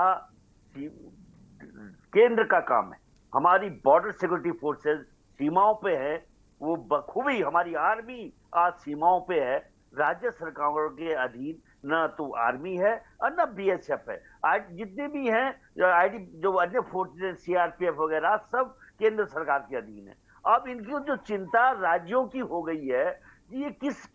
केंद्र का काम है। हमारी बॉर्डर सिक्योरिटी फोर्सेस सीमाओं पे है, वो बखूबी हमारी आर्मी आज सीमाओं पे है। राज्य सरकारों के अधीन न तो आर्मी है और न बीएसएफ है। आज जितने भी हैं आईडी, जो अन्य फोर्सेस, सीआरपीएफ वगैरह, सब केंद्र सरकार के अधीन है। अब इनकी जो चिंता राज्यों की हो गई है, ये किस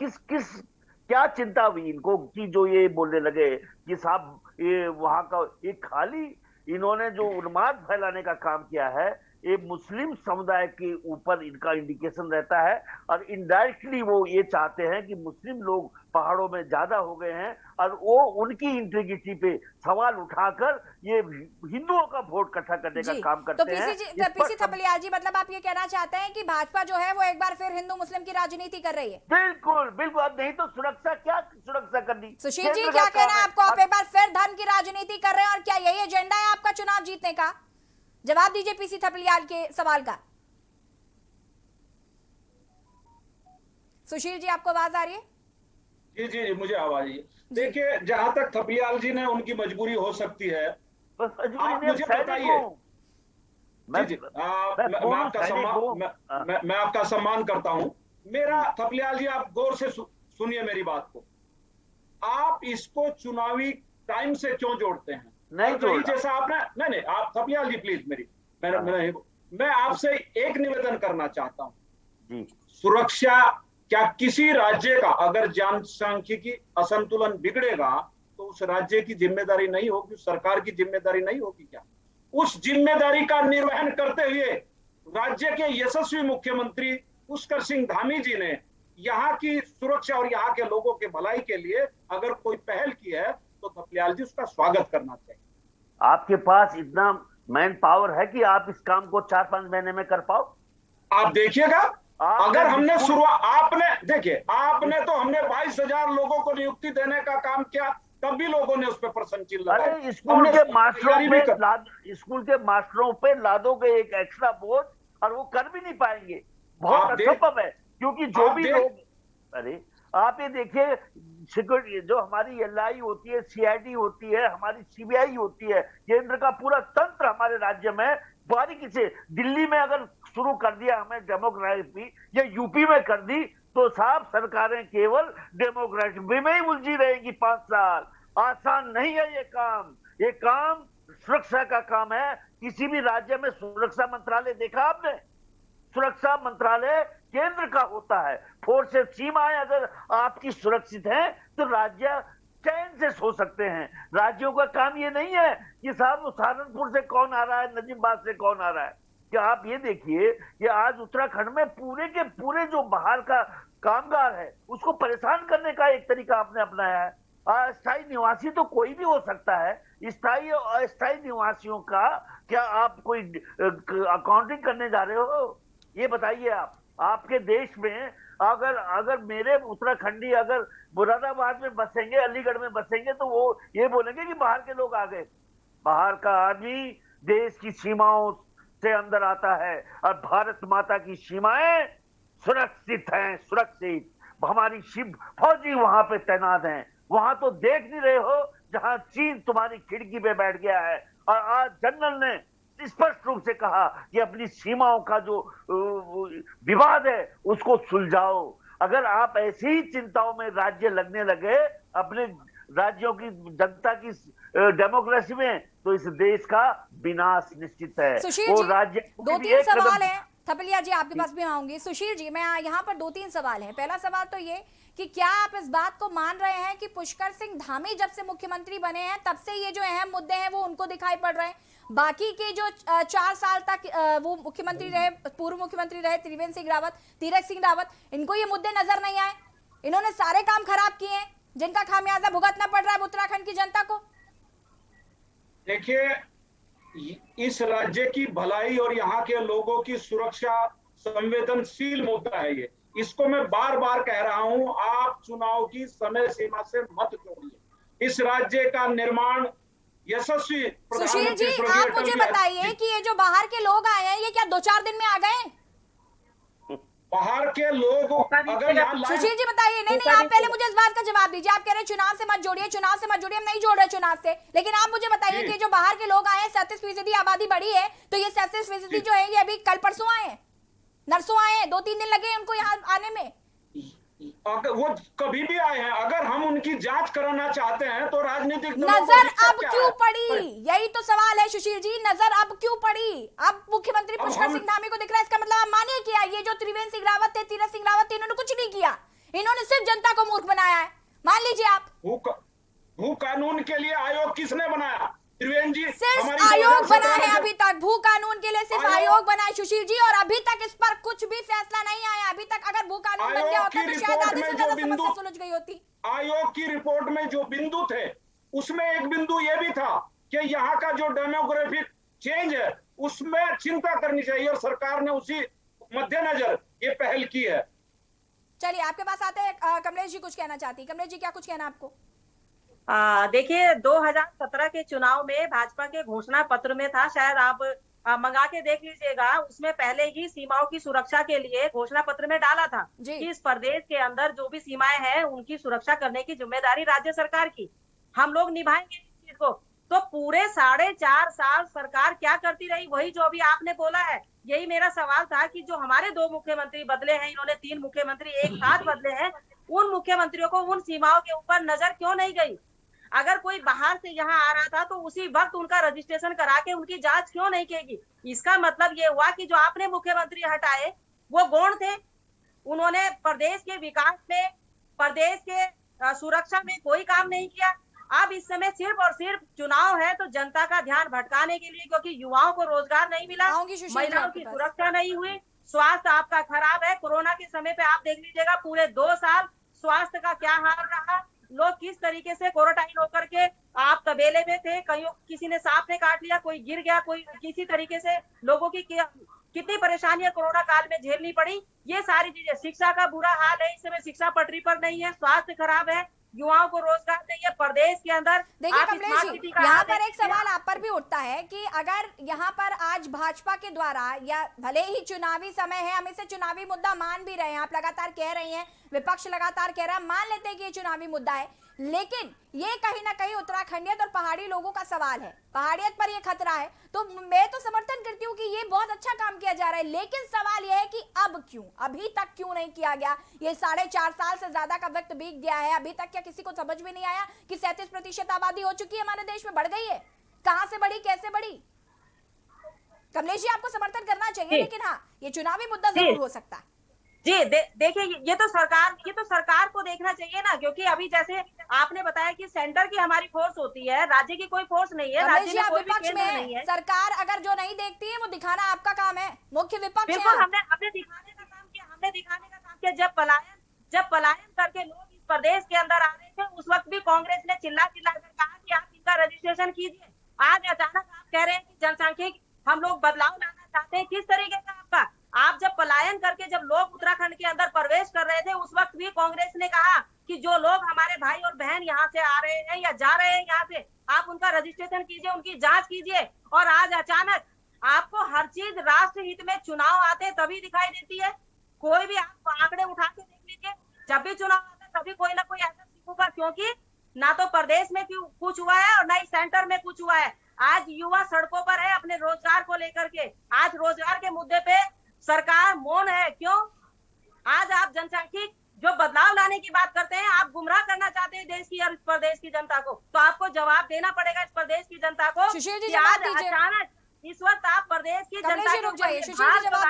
क्या चिंता हुई इनको कि जो ये बोलने लगे कि साहब ये वहां का एक खाली इन्होंने जो उन्माद फैलाने का काम किया है, ये मुस्लिम समुदाय के ऊपर इनका इंडिकेशन रहता है और इनडायरेक्टली वो ये चाहते हैं कि मुस्लिम लोग पहाड़ों में ज्यादा हो गए हैं और वो उनकी इंटीग्रिटी पे सवाल उठाकर ये हिंदुओं का वोट इकट्ठा करने का काम करते हैं। तो पीसी थपलियाल जी, मतलब आप ये कहना चाहते हैं कि भाजपा जो है वो एक बार फिर हिंदू मुस्लिम की राजनीति कर रही है? बिल्कुल बिल्कुल, नहीं तो क्या सुरक्षा करनी। सुशील जी, क्या कहना है आपको? आप एक बार फिर धर्म की राजनीति कर रहे हैं और क्या यही एजेंडा है आपका चुनाव जीतने का? जवाब दीजिए पीसी थपलियाल के सवाल का। सुशील जी, आपको आवाज आ रही है? जी जी, मुझे आवाज आ रही है। देखिए, जहां तक थपलियाल जी ने, उनकी मजबूरी हो सकती है, आप मुझे बताइए। मैं आपका सम्मान करता हूं। मेरा थपलियाल जी, आप गौर से सुनिए मेरी बात को। आप इसको चुनावी टाइम से क्यों जोड़ते हैं? नहीं, जैसा आपने नहीं, आप थपलियाल जी प्लीज मैं आपसे एक निवेदन करना चाहता हूं जी। सुरक्षा, क्या किसी राज्य का अगर जनसांख्यिकी असंतुलन बिगड़ेगा तो उस राज्य की जिम्मेदारी नहीं होगी, सरकार की जिम्मेदारी नहीं होगी क्या? उस जिम्मेदारी का निर्वहन करते हुए राज्य के यशस्वी मुख्यमंत्री पुष्कर सिंह धामी जी ने यहाँ की सुरक्षा और यहाँ के लोगों के भलाई के लिए अगर कोई पहल की है तो धपलियाल जी उसका स्वागत करना चाहिए। आपके पास इतना मैन पावर है कि आप इस काम को 4-5 महीने में कर पाओ? आप देखिएगा, अगर हमने शुरुआत, आपने देखिए, आपने तो हमने 22,000 लोगों को नियुक्ति देने का काम किया, तब भी लोगों ने उस पर प्रशंसित लगाया। अरे स्कूल के मास्टरों पे लादोगे एक एक्स्ट्रा बोझ और वो कर भी नहीं पाएंगे, बहुत असंभव है। क्योंकि जो भी लोग, अरे आप ये देखिए, सिक्योरिटी जो हमारी एलआई होती है, सीआईडी होती है, हमारी सीबीआई होती है, केंद्र का पूरा तंत्र हमारे राज्य में बारीकी से, दिल्ली में अगर शुरू कर दिया हमें डेमोक्रेसी या यूपी में कर दी तो साहब सरकारें केवल डेमोक्रेसी में ही उलझी रहेगी 5 साल। आसान नहीं है ये काम सुरक्षा का काम है। किसी भी राज्य में सुरक्षा मंत्रालय देखा आपने? सुरक्षा मंत्रालय केंद्र का होता है। फोर्सेस, सीमाएं अगर आपकी सुरक्षित हैं तो राज्य चैन से सो सकते हैं। राज्यों का काम ये नहीं है कि साहब सहारनपुर से कौन आ रहा है, नजीबाबाद से कौन आ रहा है। क्या आप ये देखिए कि आज उत्तराखंड में पूरे के पूरे जो बाहर का कामगार है उसको परेशान करने का एक तरीका आपने अपनाया है। अस्थायी निवासी तो कोई भी हो सकता है, स्थायी और अस्थायी निवासियों का क्या आप कोई अकाउंटिंग करने जा रहे हो? ये बताइए आपके देश में अगर मेरे उत्तराखंडी अगर मुरादाबाद में बसेंगे, अलीगढ़ में बसेंगे तो वो ये बोलेंगे कि बाहर के लोग आ गए। बाहर का आदमी देश की सीमाओं से अंदर आता है और भारत माता की सीमाएं सुरक्षित हैं, सुरक्षित। हमारी फौजी वहां पे तैनात हैं। वहां तो देख नहीं रहे हो जहां चीन तुम्हारी खिड़की पे बैठ गया है। और आज जनरल ने स्पष्ट रूप से कहा कि अपनी सीमाओं का जो विवाद है उसको सुलझाओ। अगर आप ऐसी ही चिंताओं में राज्य लगने लगे अपने राज्यों की जनता की डेमोक्रेसी में तो इस देश का विनाश निश्चित है। सुशील जी, राज्य 2-3 सवाल हैं। थपलिया जी आपके पास भी आऊंगी। सुशील जी, मैं यहाँ पर 2-3 सवाल हैं। पहला सवाल तो ये कि क्या आप इस बात को मान रहे हैं कि पुष्कर सिंह धामी जब से मुख्यमंत्री बने हैं तब से ये जो अहम मुद्दे हैं वो उनको दिखाई पड़ रहे हैं? बाकी के जो 4 साल तक वो मुख्यमंत्री रहे, पूर्व मुख्यमंत्री रहे त्रिवेंद्र सिंह रावत, तीरथ सिंह रावत, इनको ये मुद्दे नजर नहीं आए? इन्होंने सारे काम खराब किए हैं जिनका खामियाजा भुगतना पड़ रहा है उत्तराखंड की जनता को। देखिए, इस राज्य की भलाई और यहाँ के लोगों की सुरक्षा संवेदनशील मुद्दा है ये। इसको मैं बार बार कह रहा हूं, आप चुनाव की समय सीमा से मत जोड़िए। इस राज्य का निर्माण यशस्वी सुशील जी, आप मुझे बताइए कि ये जो बाहर के लोग आए हैं ये क्या 2-4 दिन में आ गए? बाहर के लोग अगर यहाँ सुशील जी बताइए। नहीं, आप पहले मुझे इस बात का जवाब दीजिए। आप कह रहे हैं चुनाव से मत जोड़िए, चुनाव से मत जोड़िए। हम नहीं जोड़ रहे चुनाव से, लेकिन आप मुझे बताइए कि जो बाहर के लोग आए हैं 37% आबादी बढ़ी है, तो ये 37% जो है ये अभी कल परसों आए हैं, नरसों आए हैं, 2-3 दिन लगे उनको यहाँ आने में। अगर वो कभी भी आए हैं, अगर हम उनकी जांच कराना चाहते हैं तो राजनीतिक नजर अब क्यों पड़ी? यही तो सवाल है सुशील जी, नजर अब क्यों पड़ी? अब मुख्यमंत्री पुष्कर सिंह धामी को दिख रहा है, इसका मतलब आप मानिए क्या ये जो त्रिवेंद्र सिंह रावत थे, तीरथ सिंह रावत थे, इन्होंने कुछ नहीं किया, इन्होंने सिर्फ जनता को मूर्ख बनाया है। मान लीजिए आप। भू कानून के लिए आयोग किसने बनाया? त्रिवेंद्र जी। सिर्फ आयोग बना है अभी तक, भू कानून के लिए सिर्फ आयोग बना है सुशील जी, और अभी तक इस पर कुछ भी फैसला नहीं आया। अभी तक अगर भू कानून बन गया होता तो शायद आधी से ज्यादा समस्या सुलझ गई होती। आयोग की रिपोर्ट में जो बिंदु थे उसमें एक बिंदु ये भी था कि यहाँ का जो डेमोग्राफिक चेंज है उसमें चिंता करनी चाहिए, और सरकार ने उसी मद्देनजर ये पहल की है। चलिए आपके पास आते हैं, कमलेश जी कुछ कहना चाहती है। कमलेश जी, क्या कुछ कहना आपको? देखिए, 2017 के चुनाव में भाजपा के घोषणा पत्र में था, शायद आप मंगा के देख लीजिएगा, उसमें पहले ही सीमाओं की सुरक्षा के लिए घोषणा पत्र में डाला था कि इस प्रदेश के अंदर जो भी सीमाएं हैं उनकी सुरक्षा करने की जिम्मेदारी राज्य सरकार की, हम लोग निभाएंगे इस चीज को। तो पूरे 4.5 साल सरकार क्या करती रही? वही जो अभी आपने बोला है। यही मेरा सवाल था कि जो हमारे 2 मुख्यमंत्री बदले हैं, इन्होंने 3 मुख्यमंत्री एक साथ बदले हैं, उन मुख्यमंत्रियों को उन सीमाओं के ऊपर नजर क्यों नहीं गई? अगर कोई बाहर से यहाँ आ रहा था तो उसी वक्त उनका रजिस्ट्रेशन करा के उनकी जांच क्यों नहीं किएगी? इसका मतलब ये हुआ कि जो आपने मुख्यमंत्री हटाए वो गौण थे, उन्होंने प्रदेश के विकास में, प्रदेश के सुरक्षा में कोई काम नहीं किया। अब इस समय सिर्फ और सिर्फ चुनाव है तो जनता का ध्यान भटकाने के लिए, क्योंकि युवाओं को रोजगार नहीं मिला, महिलाओं की सुरक्षा नहीं हुई, स्वास्थ्य आपका खराब है। कोरोना के समय पे आप देख लीजिएगा पूरे 2 साल स्वास्थ्य का क्या हाल रहा, लोग किस तरीके से क्वारंटाइन होकर के आप तबेले में थे, कहीं किसी ने सांप ने काट लिया, कोई गिर गया, कोई किसी तरीके से लोगों की कितनी परेशानियां कोरोना काल में झेलनी पड़ी। ये सारी चीजें, शिक्षा का बुरा हाल है, इस समय शिक्षा पटरी पर नहीं है, स्वास्थ्य खराब है, युवाओं को रोजगार नहीं है, प्रदेश के अंदर। देखिए कमलेश जी, यहाँ पर एक सवाल आप पर भी उठता है कि अगर यहाँ पर आज भाजपा के द्वारा, या भले ही चुनावी समय है, हम इसे चुनावी मुद्दा मान भी रहे हैं, आप लगातार कह रही हैं, विपक्ष लगातार कह रहा है, मान लेते हैं कि ये चुनावी मुद्दा है, लेकिन ये कहीं ना कहीं उत्तराखंडियत और पहाड़ी लोगों का सवाल है, पहाड़ियत पर ये खतरा है। तो मैं तो समर्थन करती हूँ कि ये बहुत अच्छा काम किया जा रहा है, लेकिन सवाल ये है कि अब क्यों, अभी तक क्यों नहीं किया गया? ये 4.5 साल से ज्यादा का वक्त बीत गया है, अभी तक क्या किसी को समझ में नहीं आया कि 37% आबादी हो चुकी है हमारे देश में, बढ़ गई है, कहां से बढ़ी, कैसे बढ़ी? कमलेश जी, आपको समर्थन करना चाहिए, लेकिन हाँ, ये चुनावी मुद्दा जरूर हो सकता है। जी देखिए, ये तो सरकार को देखना चाहिए ना, क्योंकि अभी जैसे आपने बताया कि सेंटर की हमारी फोर्स होती है, राज्य की कोई फोर्स नहीं है, राज्य में कोई भी केंद्र नहीं है। सरकार अगर जो नहीं देखती है वो दिखाना आपका काम है, मुख्य विपक्ष है। बिल्कुल, हमने दिखाने का काम किया, जब पलायन करके लोग इस प्रदेश के अंदर आ रहे थे, उस वक्त भी कांग्रेस ने चिल्ला कर कहा कि आप इनका रजिस्ट्रेशन कीजिए। आज अचानक आप कह रहे हैं कि जनसांख्यिक हम लोग बदलाव लाना चाहते हैं, किस तरीके का आपका? आप जब पलायन करके जब लोग उत्तराखंड के अंदर प्रवेश कर रहे थे, उस वक्त भी कांग्रेस ने कहा कि जो लोग हमारे भाई और बहन यहाँ से आ रहे हैं या जा रहे हैं यहाँ से, आप उनका रजिस्ट्रेशन कीजिए, उनकी जांच कीजिए। और आज अचानक आपको हर चीज राष्ट्र हित में चुनाव आते तभी दिखाई देती है। कोई भी आप आंकड़े उठा के देख लीजिए, जब भी चुनाव आता है तभी कोई ना कोई ऐसा चीज होगा, क्योंकि ना तो प्रदेश में कुछ हुआ है और ना ही सेंटर में कुछ हुआ है। आज युवा सड़कों पर है अपने रोजगार को लेकर के, आज रोजगार के मुद्दे पे सरकार मौन है, क्यों? आज आप जनसांख्यिक जो बदलाव लाने की बात करते हैं, आप गुमराह करना चाहते हैं देश की और इस प्रदेश की जनता को, तो आपको जवाब देना पड़ेगा इस प्रदेश की जनता को। सुशील जी, कि आज अचानक इस वक्त आप प्रदेश की जनता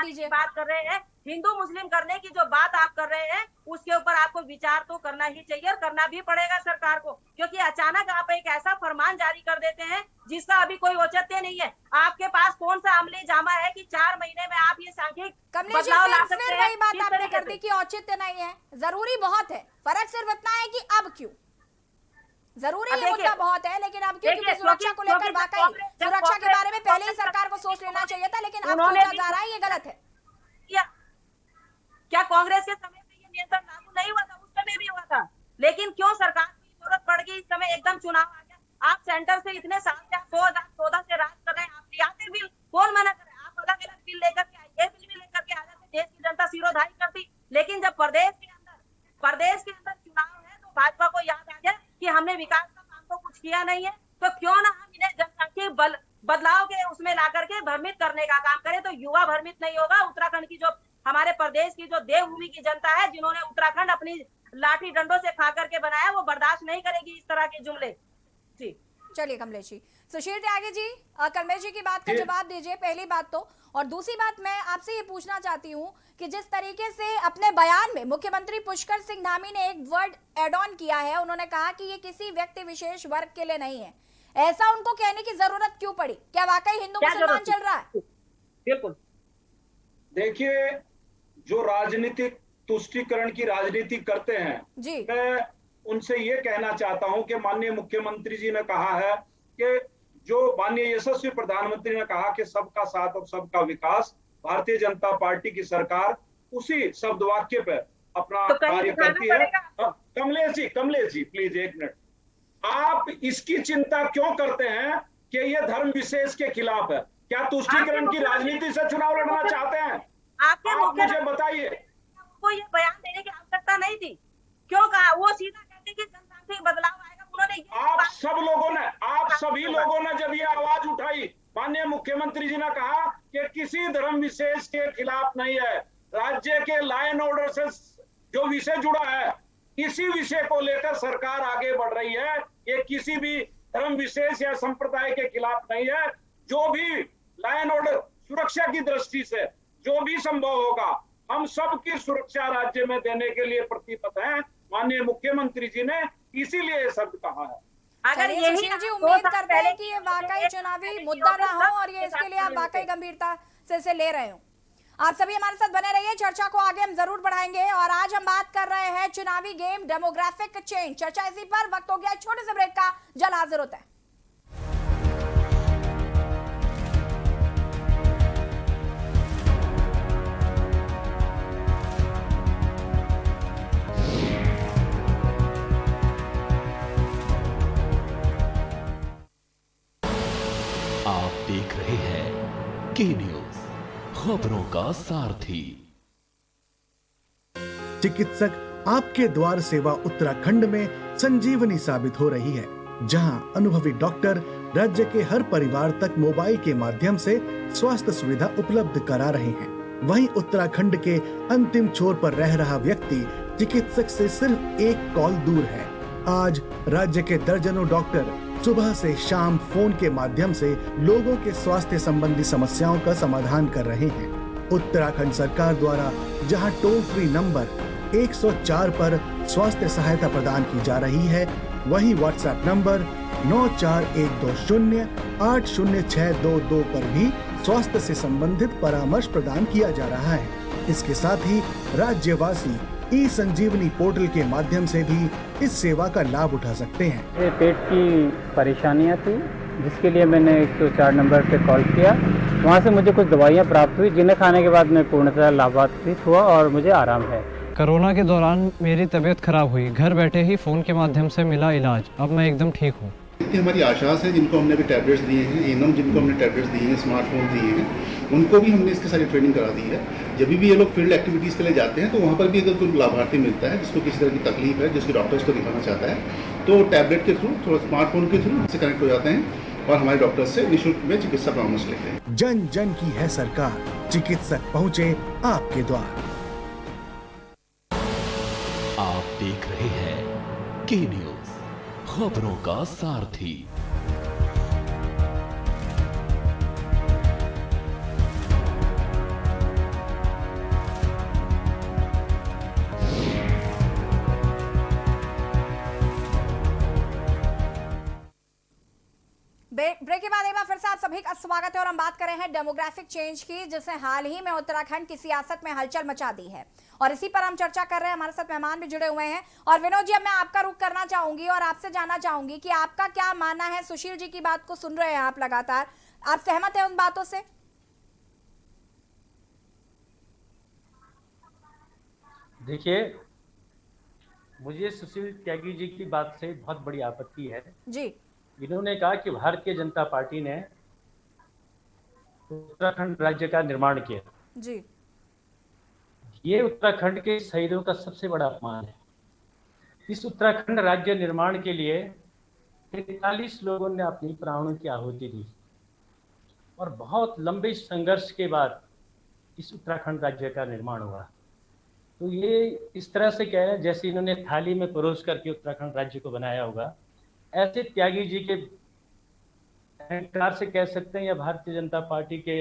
की बात कर रहे हैं, हिंदू मुस्लिम करने की जो बात आप कर रहे हैं, उसके ऊपर आपको विचार तो करना ही चाहिए और करना भी पड़ेगा सरकार को, क्योंकि अचानक आप एक ऐसा फरमान जारी कर देते हैं जिसका अभी कोई औचित्य नहीं है। आपके पास कौन सा अमली जामा है कि 4 महीने में आप ये सांख्यिक बदलाव ला सकते हैं? वही बात आपने कर दी कि औचित्य नहीं है, जरूरी बहुत है, फर्क सिर्फ इतना है कि अब क्यों। जरूरी ये मुद्दा बहुत है, लेकिन अब क्योंकि सुरक्षा को लेकर वाकई सुरक्षा के बारे में पहले ही सरकार को सोच लेना चाहिए था, लेकिन अब सोचा जा रहा है, ये गलत है। क्या कांग्रेस के समय में ये नियंत्रण लागू नहीं हुआ था? उस समय भी हुआ था, लेकिन क्यों सरकार की जरूरत पड़ गई इस समय? एकदम चुनाव आ गया, आप सेंटर से इतने साल से 2014 से राज कर रहे हैं, आप आते बिल कौन मना करे? आप अलग अलग बिल लेकर के आए, ये बिल भी लेकर के आ जाते, देश की जनता सिरोधारी करती। लेकिन जब प्रदेश के अंदर चुनाव है तो भाजपा को याद आ गया कि हमने विकास का काम तो कुछ किया नहीं है, तो क्यों ना हम इन्हें जनसांख्यिक बदलाव के उसमें ला करके भ्रमित करने का काम करें। तो युवा भ्रमित नहीं होगा। उत्तराखंड की जो हमारे प्रदेश की जो देवभूमि की जनता है, जिन्होंने उत्तराखंड अपनी लाठी डंडों से खा करके बनाया, वो बर्दाश्त नहीं करेगी इस तरह के जुमले। जी चलिए कमलेश जी, सुशील त्यागी जी, कमलेश जी की बात का जवाब दीजिए, पहली बात तो। और दूसरी बात मैं आपसे ये पूछना चाहती हूँ कि जिस तरीके से अपने बयान में मुख्यमंत्री पुष्कर सिंह धामी ने एक वर्ड एड ऑन किया है, उन्होंने कहा कि ये किसी व्यक्ति विशेष वर्ग के लिए नहीं है, ऐसा उनको कहने की जरूरत क्यों पड़ी? क्या वाकई हिंदू मुसलमान चल रहा है? बिल्कुल, देखिए, जो राजनीतिक तुष्टीकरण की राजनीति करते हैं जी, मैं उनसे ये कहना चाहता हूं कि माननीय मुख्यमंत्री जी ने कहा है कि जो माननीय यशस्वी प्रधानमंत्री ने कहा कि सबका साथ और सबका विकास, भारतीय जनता पार्टी की सरकार उसी शब्द वाक्य पे अपना कार्य करती है। कमलेश जी प्लीज एक मिनट, आप इसकी चिंता क्यों करते हैं कि ये धर्म विशेष के खिलाफ है? क्या तुष्टीकरण की राजनीति से चुनाव लड़ना चाहते हैं? आप मुझे बताइए। को ये बयान देने की आवश्यकता नहीं थी, क्यों कहा? वो सीधा कहते कि जनसांख्यिक बदलाव आएगा। उन्होंने आप सभी लोगों ने जब ये आवाज उठाई, माननीय मुख्यमंत्री जी ने कहा कि किसी धर्म विशेष के खिलाफ नहीं है, राज्य के लॉ एंड ऑर्डर से जो विषय जुड़ा है, इसी विषय को लेकर सरकार आगे बढ़ रही है। ये किसी भी धर्म विशेष या संप्रदाय के खिलाफ नहीं है। जो भी लॉ एंड ऑर्डर सुरक्षा की दृष्टि से जो भी संभव होगा, हम सबकी सुरक्षा राज्य में देने के लिए प्रतिबद्ध हैं। माननीय मुख्यमंत्री जी ने इसीलिए ये शब्द कहा है। अगर यही जी उम्मीद करते हैं कि ये वाकई चुनावी मुद्दा ना हो और ये इसके लिए आप वाकई गंभीरता से ले रहे हो। आप सभी हमारे साथ बने रहिए, चर्चा को आगे हम जरूर बढ़ाएंगे। और आज हम बात कर रहे हैं चुनावी गेम डेमोग्राफिक चेंज। चर्चा इसी पर। वक्त हो गया छोटे से ब्रेक का, जल्द हाजिर होते हैं। आप देख रहे हैं के न्यूज, खबरों का सारथी। चिकित्सक आपके द्वार सेवा उत्तराखंड में संजीवनी साबित हो रही है, जहां अनुभवी डॉक्टर राज्य के हर परिवार तक मोबाइल के माध्यम से स्वास्थ्य सुविधा उपलब्ध करा रहे हैं। वहीं उत्तराखंड के अंतिम छोर पर रह रहा व्यक्ति चिकित्सक से सिर्फ एक कॉल दूर है। आज राज्य के दर्जनों डॉक्टर सुबह से शाम फोन के माध्यम से लोगों के स्वास्थ्य संबंधी समस्याओं का समाधान कर रहे हैं। उत्तराखंड सरकार द्वारा जहां टोल फ्री नंबर 104 पर स्वास्थ्य सहायता प्रदान की जा रही है, वहीं व्हाट्सएप नंबर 9412080622 पर भी स्वास्थ्य से संबंधित परामर्श प्रदान किया जा रहा है। इसके साथ ही राज्यवासी ई संजीवनी पोर्टल के माध्यम से भी इस सेवा का लाभ उठा सकते हैं। मेरे पेट की परेशानियां थी, जिसके लिए मैंने 104 नंबर पे कॉल किया। वहां से मुझे कुछ दवाइयां प्राप्त हुई, जिन्हें खाने के बाद मैं पूर्णतः लाभान्वित हुआ और मुझे आराम है। कोरोना के दौरान मेरी तबीयत खराब हुई, घर बैठे ही फ़ोन के माध्यम से मिला इलाज। अब मैं एकदम ठीक हूँ। इतनी हमारी आशास है जिनको हमने अभी टैबलेट्स दिए हैं, एनम जिनको हमने टैबलेट्स दिए हैं, स्मार्टफोन दिए हैं, उनको भी हमने इसकी सारी ट्रेनिंग करा दी है। जब भी ये लोग फील्ड एक्टिविटीज़ के लिए जाते हैं तो वहाँ पर भी अगर कोई लाभार्थी मिलता है जिसको किसी तरह की तकलीफ है, जिसको डॉक्टर्स को दिखाना चाहता है, तो टैबलेट के थ्रू, थोड़ा स्मार्टफोन के थ्रू से कनेक्ट हो जाते हैं और हमारे डॉक्टर्स से निःशुल्क में चिकित्सा परामर्श लेते हैं। जन जन की है सरकार, चिकित्सक पहुँचे आपके द्वार। आप देख रहे हैं के न्यूज, खबरों का सारथी। ब्रेक के बाद एक बार फिर से आप सभी का स्वागत है और हम बात कर रहे हैं डेमोग्राफिक चेंज की, जिसने हाल ही में उत्तराखंड की सियासत में हलचल मचा दी है। और इसी पर हम चर्चा कर रहे हैं। हमारे साथ मेहमान भी जुड़े हुए हैं। और विनोद जी, अब मैं आपका रुख करना चाहूंगी और आपसे जानना चाहूंगी कि आपका क्या मानना है। सुशील जी की बात को सुन रहे हैं आप लगातार, आप सहमत हैं उन बातों से? देखिए, मुझे सुशील त्यागी जी की बात से बहुत बड़ी आपत्ति है जी। इन्होंने कहा कि भारतीय जनता पार्टी ने उत्तराखंड राज्य का निर्माण किया जी। ये उत्तराखंड के शहीदों का सबसे बड़ा अपमान है। इस उत्तराखंड राज्य निर्माण के लिए 43 लोगों ने अपनी प्राणों की आहुति दी और बहुत लंबे संघर्ष के बाद इस उत्तराखंड राज्य का निर्माण हुआ। तो ये इस तरह से कह रहे हैं जैसे इन्होंने थाली में परोस करके उत्तराखंड राज्य को बनाया होगा। ऐसे त्यागी जी के अहंकार से कह सकते हैं या भारतीय जनता पार्टी के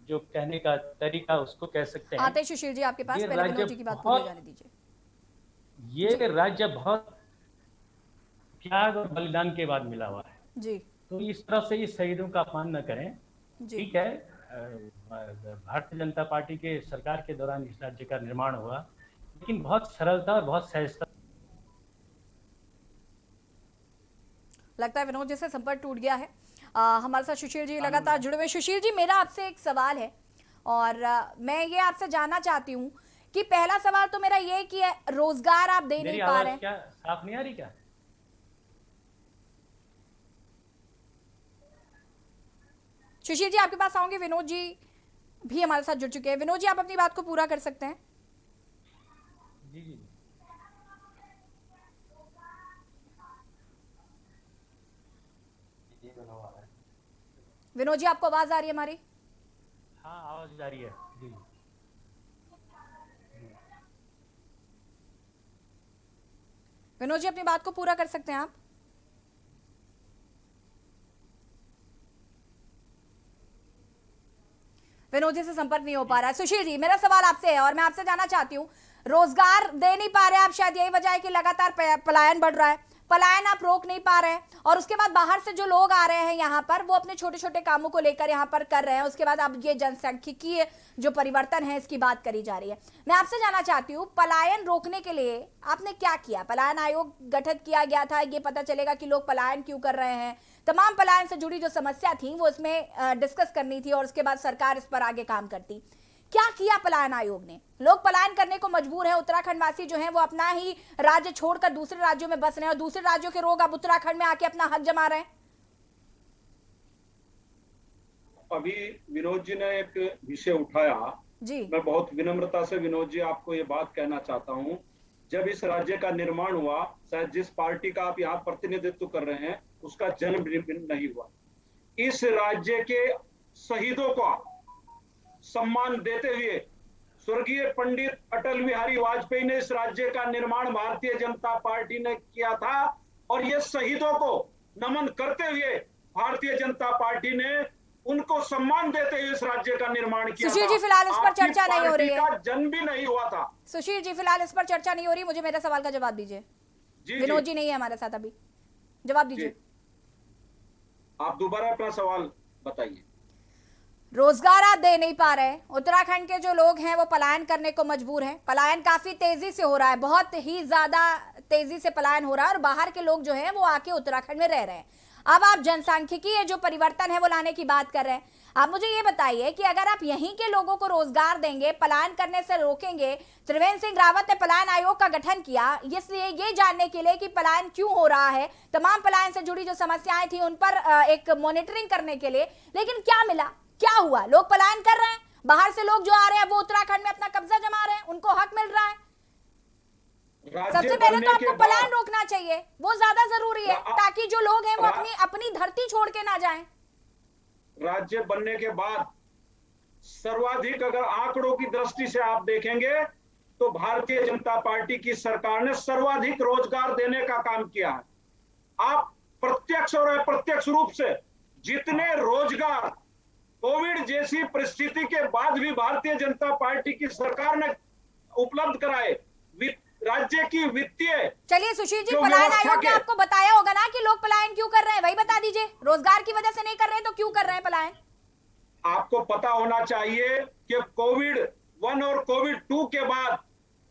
जो कहने का तरीका उसको कह सकते हैं। आते सुशील जी आपके पास, पहले विनोद जी की बात पूरी जाने दीजिए। ये राज्य बहुत त्याग और बलिदान के बाद मिला हुआ है जी। तो इस तरह से इस शहीदों का अपमान न करें। ठीक है, भारतीय जनता पार्टी के सरकार के दौरान इस राज्य का निर्माण हुआ, लेकिन बहुत सरलता और बहुत सहजता। लगता है विनोद जी से संपर्क टूट गया है। हमारे साथ सुशील जी लगातार जुड़े हुए। सुशील जी, मेरा आपसे एक सवाल है और मैं ये आपसे जानना चाहती हूँ कि पहला सवाल तो मेरा ये कि रोजगार आप दे नहीं पा रहे हैं। क्या साफ नहीं आ रही क्या? सुशील जी आपके पास आऊंगे। विनोद जी भी हमारे साथ जुड़ चुके हैं। विनोद जी, आप अपनी बात को पूरा कर सकते हैं। जी जी। विनोद जी, आपको आवाज आ रही है हमारी? हाँ, आवाज आ रही है जी। विनोद जी, अपनी बात को पूरा कर सकते हैं आप? विनोद जी से संपर्क नहीं हो पा रहा है। सुशील जी, मेरा सवाल आपसे है और मैं आपसे जानना चाहती हूँ, रोजगार दे नहीं पा रहे आप, शायद यही वजह है कि लगातार पलायन बढ़ रहा है। पलायन आप रोक नहीं पा रहे हैं, और उसके बाद बाहर से जो लोग आ रहे हैं यहाँ पर वो अपने छोटे छोटे कामों को लेकर यहाँ पर कर रहे हैं। उसके बाद अब ये जनसांख्यिकीय जो परिवर्तन है इसकी बात करी जा रही है। मैं आपसे जानना चाहती हूँ, पलायन रोकने के लिए आपने क्या किया? पलायन आयोग गठित किया गया था, ये पता चलेगा कि लोग पलायन क्यों कर रहे हैं, तमाम पलायन से जुड़ी जो समस्या थी वो इसमें डिस्कस करनी थी और उसके बाद सरकार इस पर आगे काम करती। क्या किया पलायन आयोग ने? लोग पलायन करने को मजबूर हैं। उत्तराखंड वासी जो हैं वो अपना ही राज्य छोड़कर दूसरे राज्यों में बस रहे हैं और दूसरे राज्यों के लोग अब उत्तराखंड में आके अपना हक जमा रहे हैं। अभी विनोद जी ने एक विषय उठाया जी, मैं बहुत विनम्रता से विनोद जी आपको ये बात कहना चाहता हूँ, जब इस राज्य का निर्माण हुआ, शायद जिस पार्टी का आप यहाँ प्रतिनिधित्व कर रहे हैं उसका जन्म नहीं हुआ। इस राज्य के शहीदों का सम्मान देते हुए स्वर्गीय पंडित अटल बिहारी वाजपेयी ने इस राज्य का निर्माण भारतीय जनता पार्टी ने किया था और ये शहीदों को नमन करते हुए भारतीय जनता पार्टी ने उनको सम्मान देते हुए इस राज्य का निर्माण किया। सुशील जी, फिलहाल इस पर चर्चा नहीं हो रही है। जन्म भी नहीं हुआ था। सुशील जी, फिलहाल इस पर चर्चा नहीं हो रही, मुझे मेरे सवाल का जवाब दीजिए। विनोद जी नहीं है हमारे साथ अभी, जवाब दीजिए। आप दोबारा अपना सवाल बताइए। रोजगार आप दे नहीं पा रहे, उत्तराखंड के जो लोग हैं वो पलायन करने को मजबूर हैं। पलायन काफी तेजी से हो रहा है, बहुत ही ज्यादा तेजी से पलायन हो रहा है और बाहर के लोग जो हैं वो आके उत्तराखंड में रह रहे हैं। अब आप जनसांख्यिकीय जो परिवर्तन है वो लाने की बात कर रहे हैं। आप मुझे ये बताइए कि अगर आप यहीं के लोगों को रोजगार देंगे, पलायन करने से रोकेंगे, त्रिवेंद्र सिंह रावत ने पलायन आयोग का गठन किया इसलिए ये जानने के लिए कि पलायन क्यों हो रहा है, तमाम पलायन से जुड़ी जो समस्याएं थी उन पर एक मॉनिटरिंग करने के लिए, लेकिन क्या मिला, क्या हुआ? लोग पलायन कर रहे हैं, बाहर से लोग जो आ रहे हैं वो उत्तराखंड में अपना कब्जा जमा रहे हैं, उनको हक मिल रहा है। सबसे पहले तो आपको पलायन रोकना चाहिए, वो ज्यादा जरूरी है ताकि जो लोग हैं वो अपनी धरती छोड़ के ना जाएं। राज्य बनने के बाद सर्वाधिक अगर आंकड़ों की दृष्टि से आप देखेंगे तो भारतीय जनता पार्टी की सरकार ने सर्वाधिक रोजगार देने का काम किया है। आप प्रत्यक्ष और अप्रत्यक्ष रूप से जितने रोजगार कोविड जैसी परिस्थिति के बाद भी भारतीय जनता पार्टी की सरकार ने उपलब्ध कराए, राज्य की वित्तीय। चलिए सुशील जी, पलायन आयोग ने आपको बताया होगा ना कि लोग पलायन क्यों कर रहे हैं, वही बता दीजिए। रोजगार की वजह से नहीं कर रहे हैं तो क्यों कर रहे हैं पलायन? आपको पता होना चाहिए कि कोविड 1 और कोविड 2 के बाद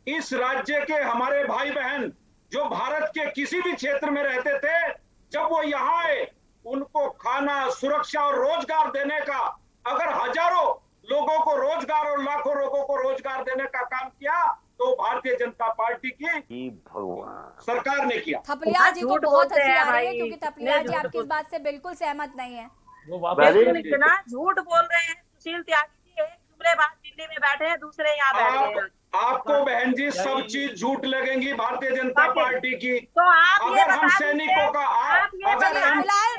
इस राज्य के हमारे भाई बहन जो भारत के किसी भी क्षेत्र में रहते थे, जब वो यहाँ आए उनको खाना, सुरक्षा और रोजगार देने का, अगर हजारों लोगों को रोजगार और लाखों लोगों को रोजगार देने का काम किया तो भारतीय जनता पार्टी की सरकार ने किया। थपलिया जी को बहुत हंसी आ रही है क्योंकि थपलिया जी आपकी इस बात से बिल्कुल सहमत नहीं है। इतना झूठ बोल रहे हैं सुशील त्यागी जी, एक जुमलेबाज दिल्ली में बैठे हैं, दूसरे यहाँ बैठ गए। आपको बहन जी सब चीज झूठ लगेंगी भारतीय जनता पार्टी की। तो आप अगर हम सैनिकों का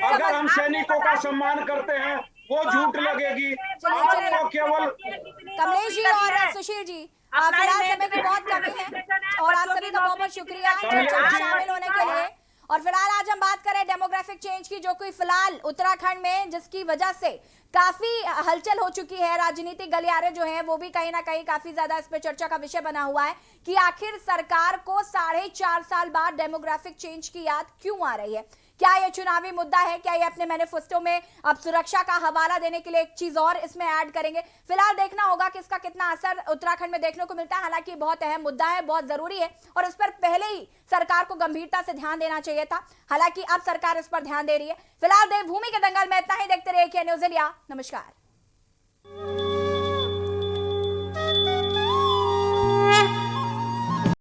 अगर हम सैनिकों का सम्मान करते हैं वो झूठ लगेगी। आपको केवल कमलेश जी और सुशील जी, फिलहाल समय की बहुत कमी है और आप सभी का बहुत बहुत शुक्रिया चर्चा में शामिल होने के लिए। और फिलहाल आज हम बात करें डेमोग्राफिक चेंज की, जो कोई फिलहाल उत्तराखंड में जिसकी वजह से काफी हलचल हो चुकी है, राजनीतिक गलियारे जो हैं वो भी कहीं ना कहीं काफी ज्यादा इस पे चर्चा का विषय बना हुआ है कि आखिर सरकार को 4.5 साल बाद डेमोग्राफिक चेंज की याद क्यों आ रही है। क्या ये चुनावी मुद्दा है? क्या ये अपने मैनिफेस्टो में अब सुरक्षा का हवाला देने के लिए एक चीज और इसमें ऐड करेंगे? फिलहाल देखना होगा कि इसका कितना असर उत्तराखंड में देखने को मिलता है। हालांकि बहुत अहम मुद्दा है, बहुत जरूरी है और इस पर पहले ही सरकार को गंभीरता से ध्यान देना चाहिए था। हालांकि अब सरकार इस पर ध्यान दे रही है। फिलहाल देवभूमि के दंगल में इतना ही। देखते रहिए KNews India। नमस्कार।